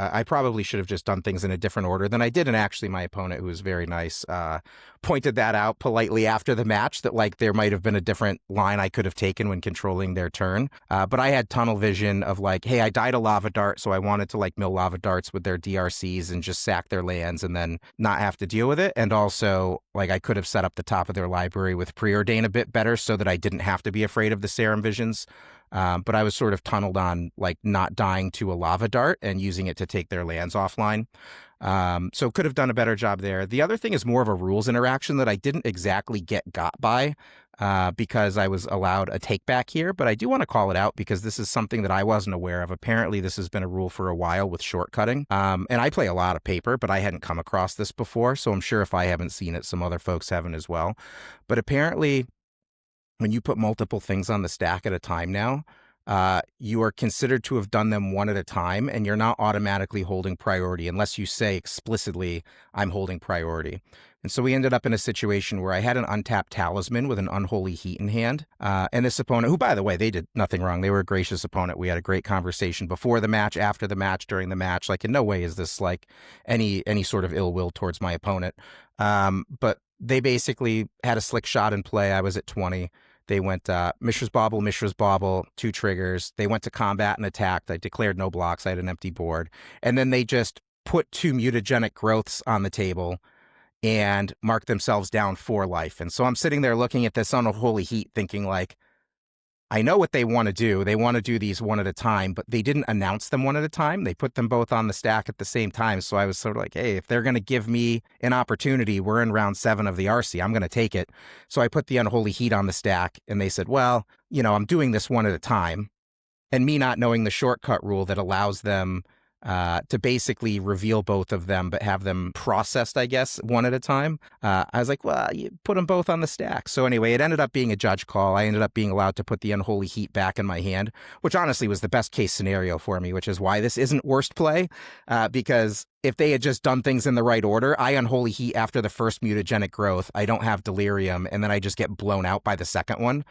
I probably should have just done things in a different order than I did. And actually my opponent, who was very nice, pointed that out politely after the match, that like there might have been a different line I could have taken when controlling their turn. But I had tunnel vision of like, hey, I died a Lava Dart, so I wanted to like mill Lava Darts with their DRCs and just sack their lands and then not have to deal with it. And also like I could have set up the top of their library with Preordain a bit better so that I didn't have to be afraid of the Serum Visions. But I was sort of tunneled on like not dying to a Lava Dart and using it to take their lands offline. So could have done a better job there. The other thing is more of a rules interaction that I didn't exactly got by because I was allowed a take back here, but I do want to call it out because this is something that I wasn't aware of. Apparently this has been a rule for a while with shortcutting. And I play a lot of Paper, but I hadn't come across this before. So I'm sure if I haven't seen it, some other folks haven't as well. But apparently when you put multiple things on the stack at a time now, you are considered to have done them one at a time, and you're not automatically holding priority unless you say explicitly, I'm holding priority. And so we ended up in a situation where I had an untapped Talisman with an Unholy Heat in hand. And this opponent, who, by the way, they did nothing wrong. They were a gracious opponent. We had a great conversation before the match, after the match, during the match. Like, in no way is this like any sort of ill will towards my opponent. But they basically had a slick shot in play. I was at 20. They went Mishra's Bauble, 2 triggers. They went to combat and attacked. I declared no blocks. I had an empty board. And then they just put 2 mutagenic growths on the table and marked themselves down 4 life. And so I'm sitting there looking at this unholy heat thinking like, I know what they want to do. They want to do these one at a time, but they didn't announce them one at a time. They put them both on the stack at the same time. So I was sort of like, hey, if they're going to give me an opportunity, we're in round 7 of the RC. I'm going to take it. So I put the Unholy Heat on the stack, and they said, well, I'm doing this one at a time. And me not knowing the shortcut rule that allows them to basically reveal both of them, but have them processed, I guess, one at a time. I was like, well, you put them both on the stack. So anyway, it ended up being a judge call. I ended up being allowed to put the Unholy Heat back in my hand, which honestly was the best case scenario for me, which is why this isn't worst play, because if they had just done things in the right order, I Unholy Heat after the first mutagenic growth, I don't have Delirium, and then I just get blown out by the second one.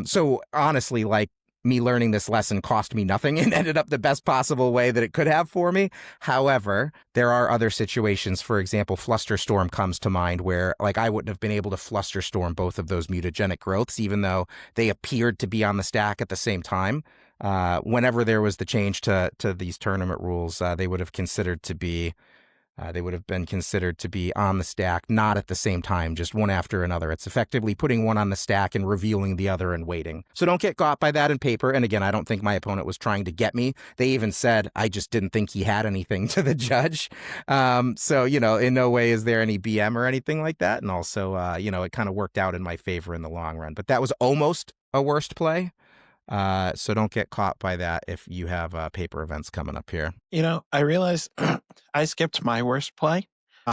So honestly, like, me learning this lesson cost me nothing and ended up the best possible way that it could have for me. However, there are other situations. For example, Flusterstorm comes to mind where like I wouldn't have been able to Flusterstorm both of those mutagenic growths, even though they appeared to be on the stack at the same time. Whenever there was the change to these tournament rules, they would have considered to be been considered to be on the stack, not at the same time, just one after another. It's effectively putting one on the stack and revealing the other and waiting. So don't get got by that in paper. And again, I don't think my opponent was trying to get me. They even said, I just didn't think he had anything to the judge. So, in no way is there any BM or anything like that. And also, it kind of worked out in my favor in the long run. But that was almost a worst play. So don't get caught by that if you have paper events coming up here. I realized I skipped my worst play.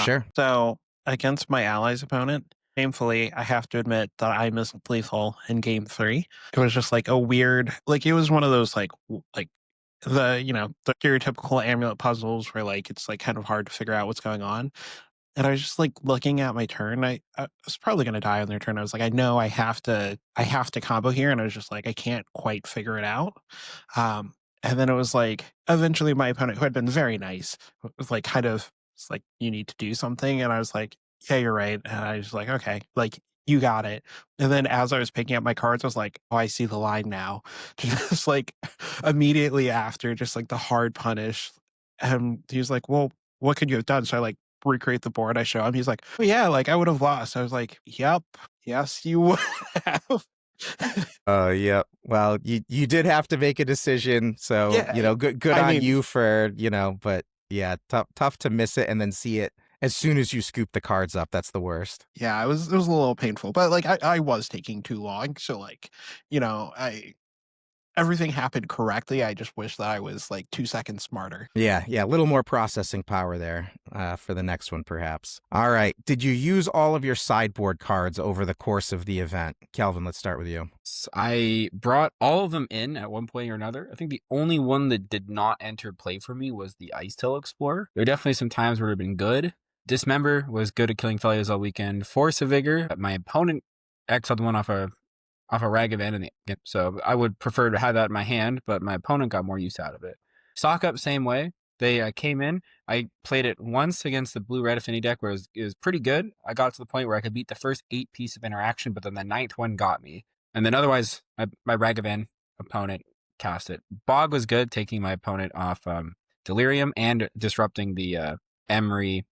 Sure. So against my allies opponent, shamefully, I have to admit that I missed lethal in game 3. It was just like a weird, like it was one of those like the stereotypical amulet puzzles where like it's like kind of hard to figure out what's going on. And I was just like looking at my turn. I was probably going to die on their turn. I was like, I know I have to combo here. And I was just like, I can't quite figure it out. And then it was like, eventually my opponent, who had been very nice, was like, it's like, you need to do something. And I was like, yeah, you're right. And I was like, okay, like, you got it. And then as I was picking up my cards, I was like, oh, I see the line now. Just like immediately after, just like the hard punish. And he was like, well, what could you have done? So I like recreate the board. I show him. He's like, oh yeah, like I would have lost. I was like, yep, yes, you would have. Yeah. Well, you did have to make a decision. So, Yeah, good on you for, but yeah, tough to miss it and then see it as soon as you scoop the cards up. That's the worst. Yeah, it was a little painful, but like I was taking too long. So like, everything happened correctly. I just wish that I was like 2 seconds smarter. Yeah, a little more processing power there for the next one, perhaps. All right. Did you use all of your sideboard cards over the course of the event? Kelvin, let's start with you. I brought all of them in at one point or another. I think the only one that did not enter play for me was the Ice Tail Explorer. There are definitely some times where it would have been good. Dismember was good at killing failures all weekend. Force of Vigor, my opponent exiled one off a rag event in the game. So I would prefer to have that in my hand, but my opponent got more use out of it. Stock Up, same way. They came in. I played it once against the blue-red affinity deck where it was pretty good. I got to the point where I could beat the first 8 piece of interaction, but then the 9th one got me. And then otherwise, my Ragavan opponent cast it. Bog was good, taking my opponent off Delirium and disrupting the Emery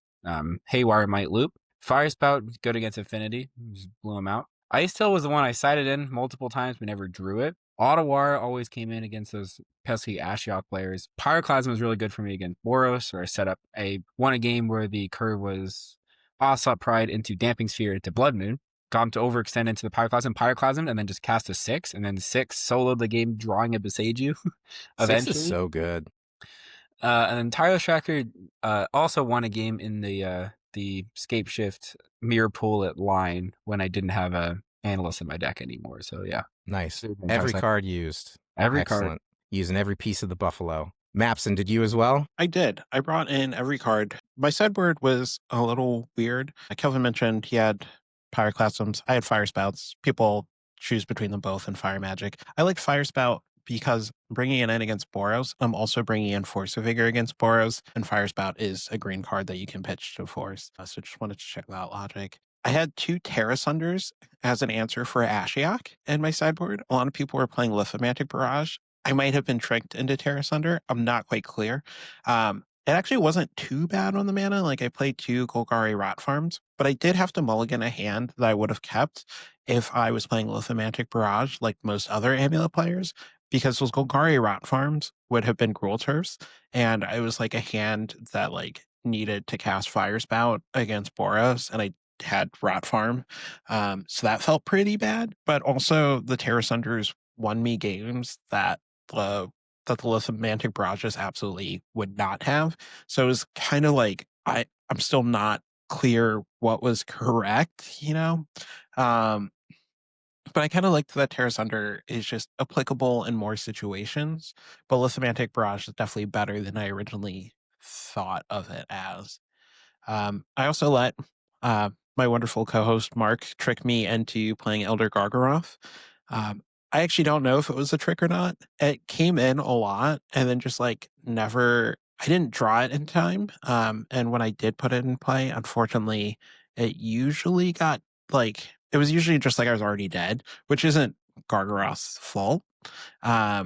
Haywire Might loop. Fire Spout was good against Affinity. Just blew him out. Ice Tail was the one I sided in multiple times, but never drew it. Ottawara always came in against those pesky Ashiok players. Pyroclasm was really good for me against Boros, where I won a game where the curve was Ocelot Pride into Damping Sphere into Blood Moon. Got him to overextend into the Pyroclasm, and then just cast a 6, and then 6 soloed the game, drawing a Beseiju. Eventually. 6 is so good. And then Tireless Tracker also won a game in the Scape Shift mirror pool at line when I didn't have a analyst in my deck anymore. So yeah. Nice. Every card used. Every Excellent. card. Using every piece of the Buffalo. Mapson, did you as well? I did. I brought in every card. My sideboard was a little weird. Kelvin mentioned he had Pyroclasms. I had Fire Spouts. People choose between them both in Fire Magic. I like Fire Spout because bringing it in against Boros, I'm also bringing in Force of Vigor against Boros, and Fire Spout is a green card that you can pitch to Force. So just wanted to check that logic. I had 2 Terra Sunders as an answer for Ashiok in my sideboard. A lot of people were playing Lithomantic Barrage. I might have been tricked into Terra Sunder. I'm not quite clear. It actually wasn't too bad on the mana. Like, I played 2 Golgari Rot Farms, but I did have to mulligan a hand that I would have kept if I was playing Lithomantic Barrage like most other Amulet players, because those Golgari Rot Farms would have been Gruul Turfs, and it was like a hand that like needed to cast Fire Spout against Boros, and I had Rot Farm. So that felt pretty bad, but also the Terra Sunders won me games that the Lithomantic Barrages absolutely would not have. So it was kind of like I'm still not clear what was correct, you know? But I kind of like that Terra Sunder is just applicable in more situations, but Lithomantic Barrage is definitely better than I originally thought of it as. I also let my wonderful co-host Mark trick me into playing Elder Gargaroth. I actually don't know if it was a trick or not. It came in a lot and then just like never. I didn't draw it in time. And when I did put it in play, unfortunately, it usually got like it was usually just like I was already dead, which isn't Gargaroth's fault. I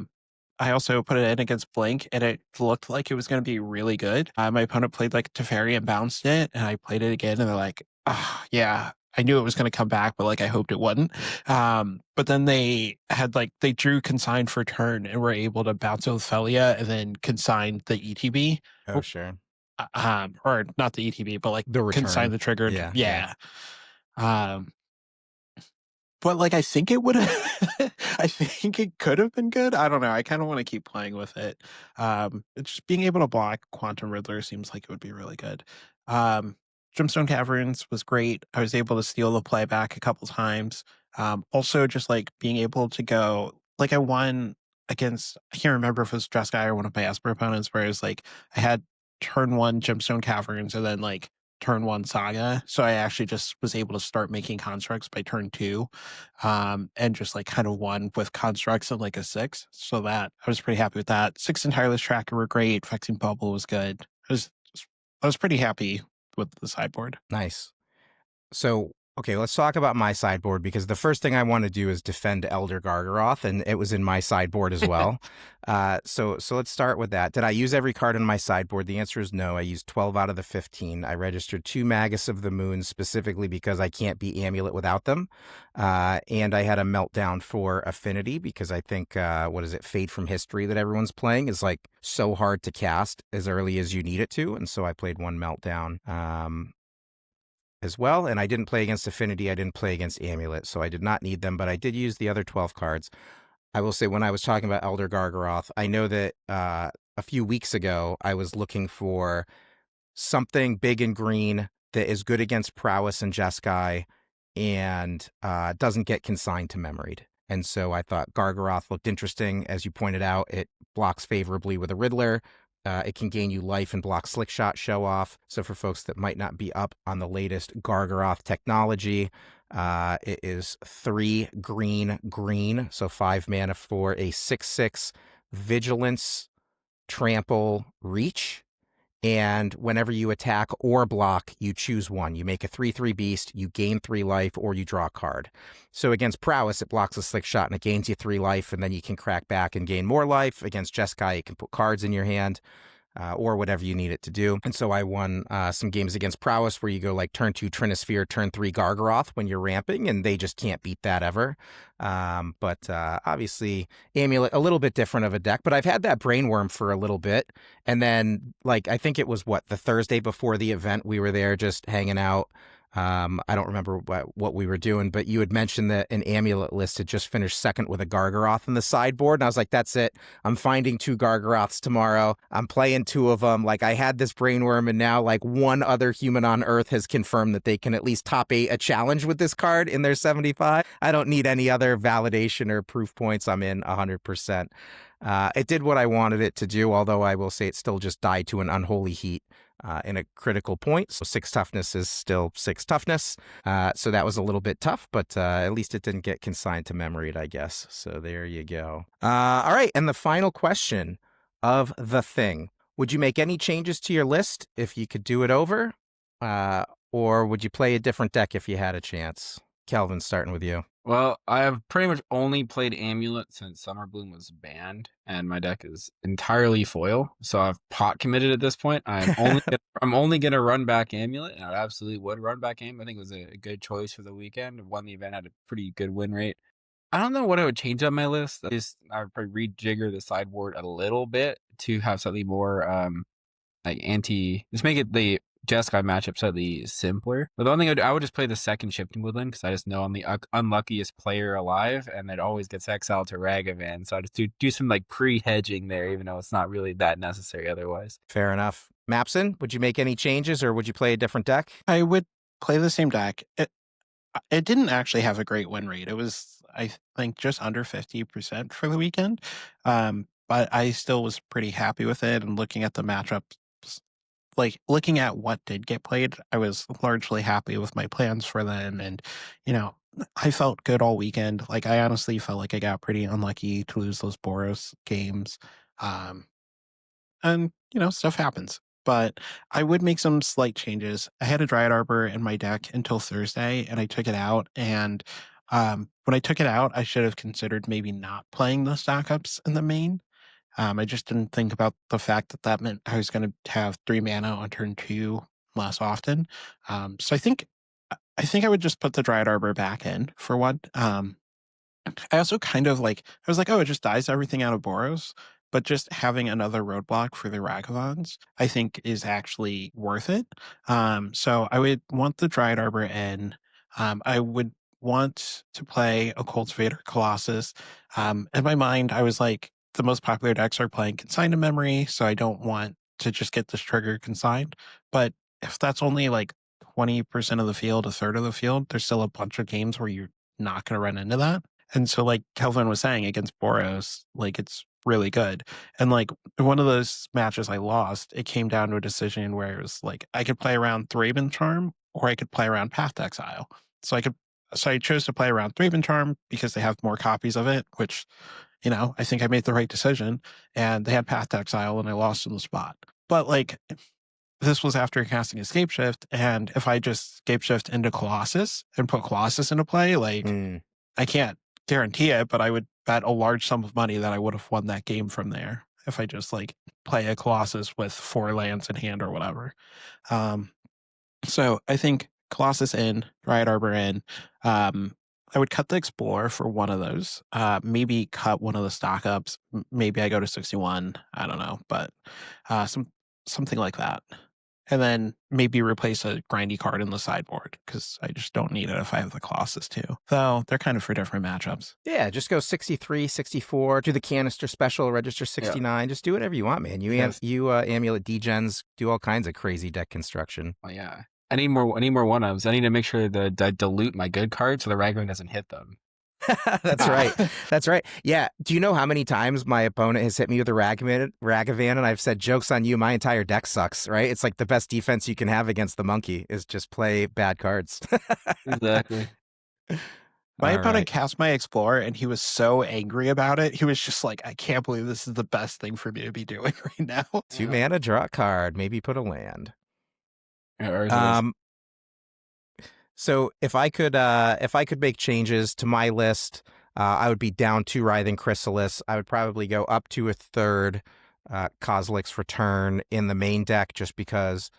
also put it in against Blink, and it looked like it was going to be really good. My opponent played like Teferi and bounced it, and I played it again, and they're like, oh, yeah, I knew it was going to come back, but like I hoped it wouldn't. But then they had like, they drew Consign for turn and were able to bounce Ophelia and then consign the ETB. Oh, sure. Or not the ETB, but like The return. consign the triggered. Yeah. Yeah. But like, I think it would have, I think it could have been good. I don't know. I kind of want to keep playing with it. It's just being able to block Quantum Riddler seems like it would be really good. Gemstone Caverns was great. I was able to steal the play back a couple times. Also just like being able to go, like I won against, I can't remember if it was Jeskai or one of my Esper opponents, where it was like, I had turn 1 Gemstone Caverns and then like turn 1 Saga. So I actually just was able to start making constructs by turn 2, and just like kind of won with constructs and like a 6. So that I was pretty happy with that. 6 and Tireless Tracker were great. Vexing Bubble was good. I was pretty happy with the sideboard. Nice. So, okay, let's talk about my sideboard, because the first thing I want to do is defend Elder Gargaroth, and it was in my sideboard as well. So let's start with that. Did I use every card in my sideboard? The answer is no. I used 12 out of the 15. I registered 2 Magus of the Moon specifically because I can't beat Amulet without them. And I had a Meltdown for Affinity because I think, Fade from History that everyone's playing is like so hard to cast as early as you need it to. And so I played 1 Meltdown. As well, and I didn't play against Affinity, I didn't play against Amulet, so I did not need them, but I did use the other 12 cards. I will say, when I was talking about Elder Gargaroth, I know that a few weeks ago, I was looking for something big and green that is good against Prowess and Jeskai and doesn't get consigned to Memoried. And so I thought Gargaroth looked interesting. As you pointed out, it blocks favorably with a Riddler. It can gain you life and block Slickshot Show Off. So for folks that might not be up on the latest Gargaroth technology, it is 3 green, so 5 mana for a 6/6 Vigilance, Trample, Reach. And whenever you attack or block, you choose one. You make a 3/3 beast, you gain 3 life, or you draw a card. So against Prowess, it blocks a Slick Shot and it gains you 3 life, and then you can crack back and gain more life. Against Jeskai, it can put cards in your hand. Or whatever you need it to do. And so I won some games against Prowess where you go like turn 2 Trinisphere, turn 3 Gargaroth when you're ramping, and they just can't beat that ever. But obviously Amulet, a little bit different of a deck, but I've had that Brainworm for a little bit. And then like, I think it was the Thursday before the event, we were there just hanging out. I don't remember what we were doing, but you had mentioned that an Amulet list had just finished second with a Gargaroth in the sideboard. And I was like, that's it. I'm finding 2 Gargaroths tomorrow. I'm playing 2 of them. Like, I had this Brainworm, and now like one other human on Earth has confirmed that they can at least top 8 a challenge with this card in their 75. I don't need any other validation or proof points. I'm in 100%. It did what I wanted it to do, although I will say it still just died to an unholy heat in a critical point. So 6 toughness is still 6 toughness. So that was a little bit tough, but at least it didn't get consigned to Memoried, I guess. So there you go. All right. And the final question of the thing. Would you make any changes to your list if you could do it over? or would you play a different deck if you had a chance? Kelvin, starting with you. Well, I have pretty much only played Amulet since Summer Bloom was banned, and my deck is entirely foil. So I've pot committed at this point. I'm only gonna run back Amulet, and I absolutely would run back Amulet. I think it was a good choice for the weekend. Won the event, had a pretty good win rate. I don't know what I would change on my list. I would probably rejigger the sideboard a little bit to have slightly more just make it the Jeskai matchup slightly simpler. But the only thing I would just play the second Shifting Woodland because I just know I'm the unluckiest player alive, and it always gets exiled to Ragavan. So I just do some like pre-hedging there, even though it's not really that necessary otherwise. Fair enough. Mapson, would you make any changes, or would you play a different deck? I would play the same deck. It didn't actually have a great win rate. It was, I think, just under 50% for the weekend. But I still was pretty happy with it. And looking at the matchups, like looking at what did get played, I was largely happy with my plans for them. And, I felt good all weekend. Like, I honestly felt like I got pretty unlucky to lose those Boros games. And, stuff happens. But I would make some slight changes. I had a Dryad Arbor in my deck until Thursday, and I took it out. And when I took it out, I should have considered maybe not playing the stock-ups in the main. I just didn't think about the fact that meant I was going to have 3 mana on turn 2 less often. So I think I would just put the Dryad Arbor back in for one. I also kind of I was like, oh, it just dies everything out of Boros. But just having another roadblock for the Ragavans, I think, is actually worth it. So I would want the Dryad Arbor in. I would want to play a Cultivator Colossus. In my mind, I was like, the most popular decks are playing Consigned to Memory, so I don't want to just get this trigger consigned. But if that's only 20% of the field, a third of the field, there's still a bunch of games where you're not going to run into that. And so, like Kelvin was saying, against Boros, it's really good. And one of those matches I lost, it came down to a decision where it was I could play around Thraben Charm or I could play around Path to Exile. So I chose to play around Thraben Charm because they have more copies of it, which, I think I made the right decision. And they had Path to Exile and I lost in the spot. But this was after casting Escape Shift, and if I just Escape Shift into Colossus and put Colossus into play, I can't guarantee it, but I would bet a large sum of money that I would have won that game from there if I just play a Colossus with 4 lands in hand or whatever. So I think Colossus in, Dryad Arbor in. I would cut the Explorer for one of those. Maybe cut one of the stock ups. Maybe I go to 61. I don't know, but something like that. And then maybe replace a grindy card in the sideboard because I just don't need it if I have the Colossus too. Though they're kind of for different matchups. Yeah, just go 63, 64, do the canister special, register 69. Just do whatever you want, man. You Amulet Degens, do all kinds of crazy deck construction. Oh, yeah. I need more 1-ofs. I need to make sure that I dilute my good cards so the Ragavan doesn't hit them. That's right. That's right. Yeah. Do you know how many times my opponent has hit me with a Ragavan and I've said, joke's on you, my entire deck sucks, right? It's like the best defense you can have against the monkey is just play bad cards. Exactly. My opponent cast my Explorer and he was so angry about it. He was just like, I can't believe this is the best thing for me to be doing right now. 2 mana, draw a card, maybe put a land. So if I could make changes to my list, I would be down 2 Writhing Chrysalis. I would probably go up to a third Kozilek's Return in the main deck, just because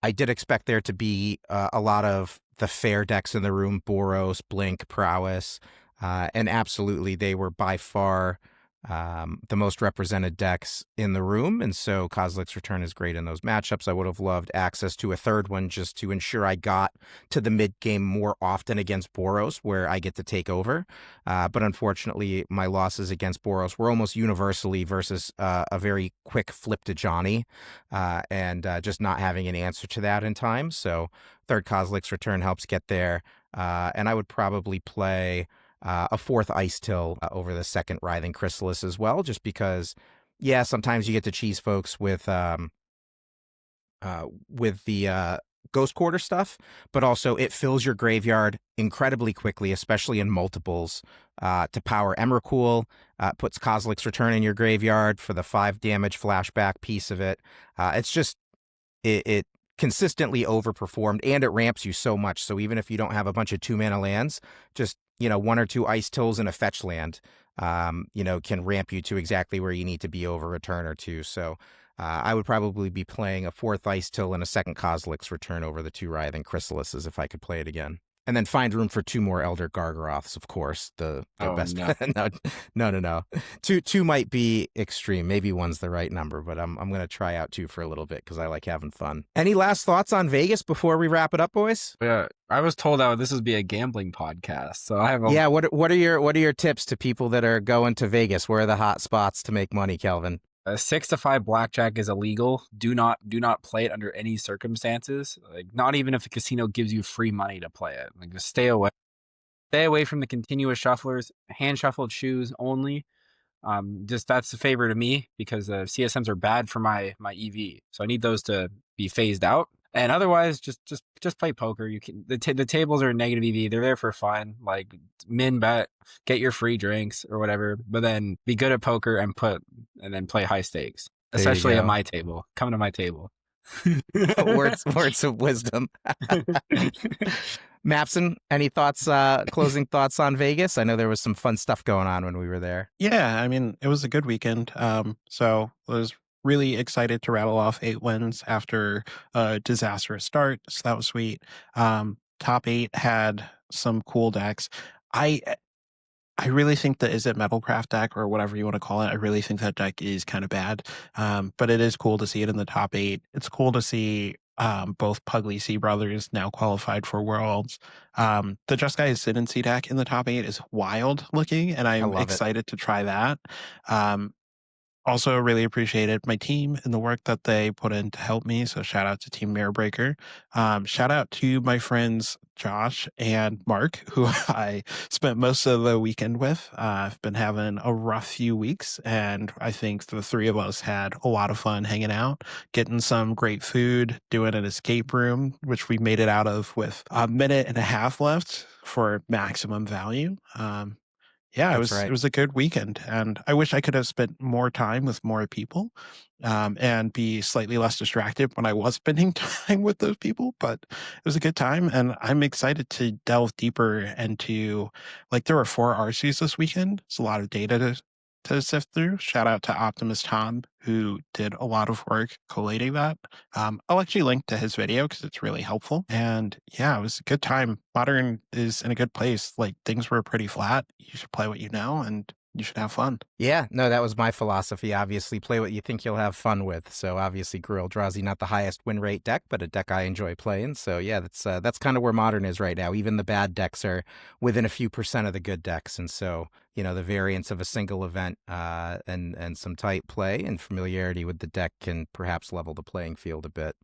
I did expect there to be a lot of the fair decks in the room, Boros, Blink, Prowess, and absolutely they were by far the most represented decks in the room, and so Kozilek's Return is great in those matchups. I would have loved access to a third one just to ensure I got to the mid-game more often against Boros, where I get to take over. But unfortunately, my losses against Boros were almost universally versus a very quick flip to Johnny, and just not having an answer to that in time. So third Kozilek's Return helps get there, and I would probably play a 4th Ice Till over the 2nd Writhing Chrysalis as well, just because, yeah, sometimes you get to cheese folks with the Ghost Quarter stuff, but also it fills your graveyard incredibly quickly, especially in multiples, to power Emrakul, puts Kozilek's Return in your graveyard for the 5 damage flashback piece of it. It's just, it consistently overperformed, and it ramps you so much. So even if you don't have a bunch of 2-mana lands, just, 1 or 2 Ice Tills and a fetch land, can ramp you to exactly where you need to be over a turn or two. So I would probably be playing a 4th Ice Till and a 2nd Kozilek's Return over the 2 Writhing Chrysalises if I could play it again. And then find room for 2 more Elder Gargaroths, of course. The best. No. No. Two might be extreme. Maybe 1's the right number, but I'm going to try out 2 for a little bit because I like having fun. Any last thoughts on Vegas before we wrap it up, boys? Yeah, I was told this would be a gambling podcast, so I have. What are your tips to people that are going to Vegas? Where are the hot spots to make money, Kelvin? 6 to 5 blackjack is illegal. Do not play it under any circumstances. Like, not even if the casino gives you free money to play it. Like, just stay away. Stay away from the continuous shufflers. Hand shuffled shoes only. Just that's a favor to me because CSMs are bad for my EV. So I need those to be phased out. And otherwise, just play poker. You can the tables are negative EV. They're there for fun. Like, min bet, get your free drinks or whatever. But then be good at poker and then play high stakes. Especially at my table. Come to my table. words of wisdom. Mapson, any thoughts? Closing thoughts on Vegas? I know there was some fun stuff going on when we were there. Yeah, I mean, it was a good weekend. So I was really excited to rattle off 8 wins after a disastrous start. So that was sweet. Top 8 had some cool decks. I really think that Is It Metalcraft deck or whatever you want to call it, I really think that deck is kind of bad. But it is cool to see it in the top 8. It's cool to see both Puglisi brothers now qualified for Worlds. The Just Guy Ascendancy deck in the top 8 is wild looking, and I'm excited to try that. Also really appreciated my team and the work that they put in to help me. So shout out to Team Mirrorbreaker. Shout out to my friends Josh and Mark, who I spent most of the weekend with. I've been having a rough few weeks, and I think the 3 of us had a lot of fun hanging out, getting some great food, doing an escape room, which we made it out of with a minute and a half left for maximum value. Yeah, it was a good weekend, and I wish I could have spent more time with more people, and be slightly less distracted when I was spending time with those people. But it was a good time, and I'm excited to delve deeper into. Like, there were 4 RCs this weekend. It's a lot of data to sift through. Shout out to Optimus Tom, who did a lot of work collating that. I'll actually link to his video because it's really helpful. And yeah, it was a good time. Modern is in a good place. Like, things were pretty flat. You should play what you know, and you should have fun. Yeah, no, that was my philosophy. Obviously, play what you think you'll have fun with. So obviously, Gruul Eldrazi, not the highest win rate deck, but a deck I enjoy playing. So yeah, that's kind of where Modern is right now. Even the bad decks are within a few percent of the good decks, and so the variance of a single event and some tight play and familiarity with the deck can perhaps level the playing field a bit.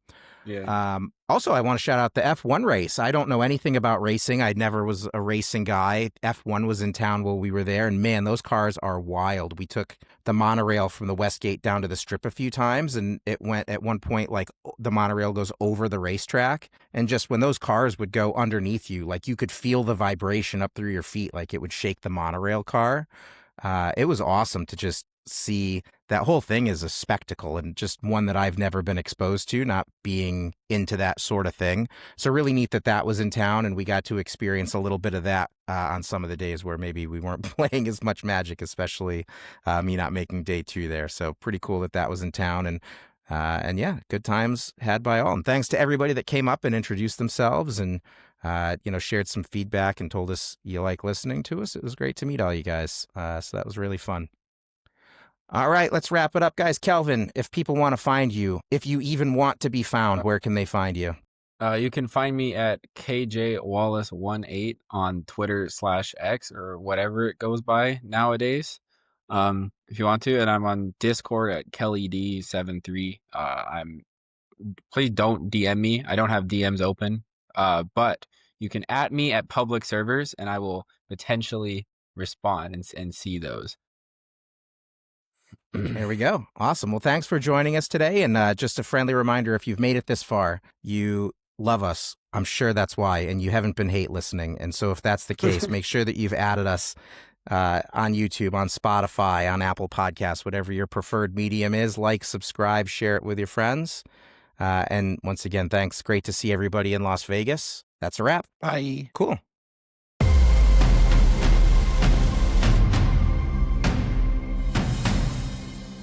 Yeah. Also, I want to shout out the F1 race. I don't know anything about racing. I never was a racing guy. F1 was in town while we were there, and man, those cars are wild. We took the monorail from the Westgate down to the Strip a few times, and it went at one point like the monorail goes over the racetrack, and just when those cars would go underneath you, like you could feel the vibration up through your feet, like it would shake the monorail car. It was awesome to just see. That whole thing is a spectacle, and just one that I've never been exposed to, not being into that sort of thing. So really neat that was in town, and we got to experience a little bit of that on some of the days where maybe we weren't playing as much Magic, especially me not making day 2 there. So pretty cool that was in town, and yeah, good times had by all. And thanks to everybody that came up and introduced themselves and shared some feedback and told us you like listening to us. It was great to meet all you guys. So that was really fun. All right, let's wrap it up, guys. Kelvin, if people want to find you, if you even want to be found, where can they find you? You can find me at KJWallace18 on Twitter/X or whatever it goes by nowadays. If you want to, and I'm on Discord at KellyD73. Please don't DM me. I don't have DMs open. But you can @ me at public servers, and I will potentially respond and see those. There we go. Awesome. Well, thanks for joining us today. And just a friendly reminder, if you've made it this far, you love us. I'm sure that's why. And you haven't been hate listening. And so if that's the case, make sure that you've added us on YouTube, on Spotify, on Apple Podcasts, whatever your preferred medium is. Like, subscribe, share it with your friends. And once again, thanks. Great to see everybody in Las Vegas. That's a wrap. Bye. Cool.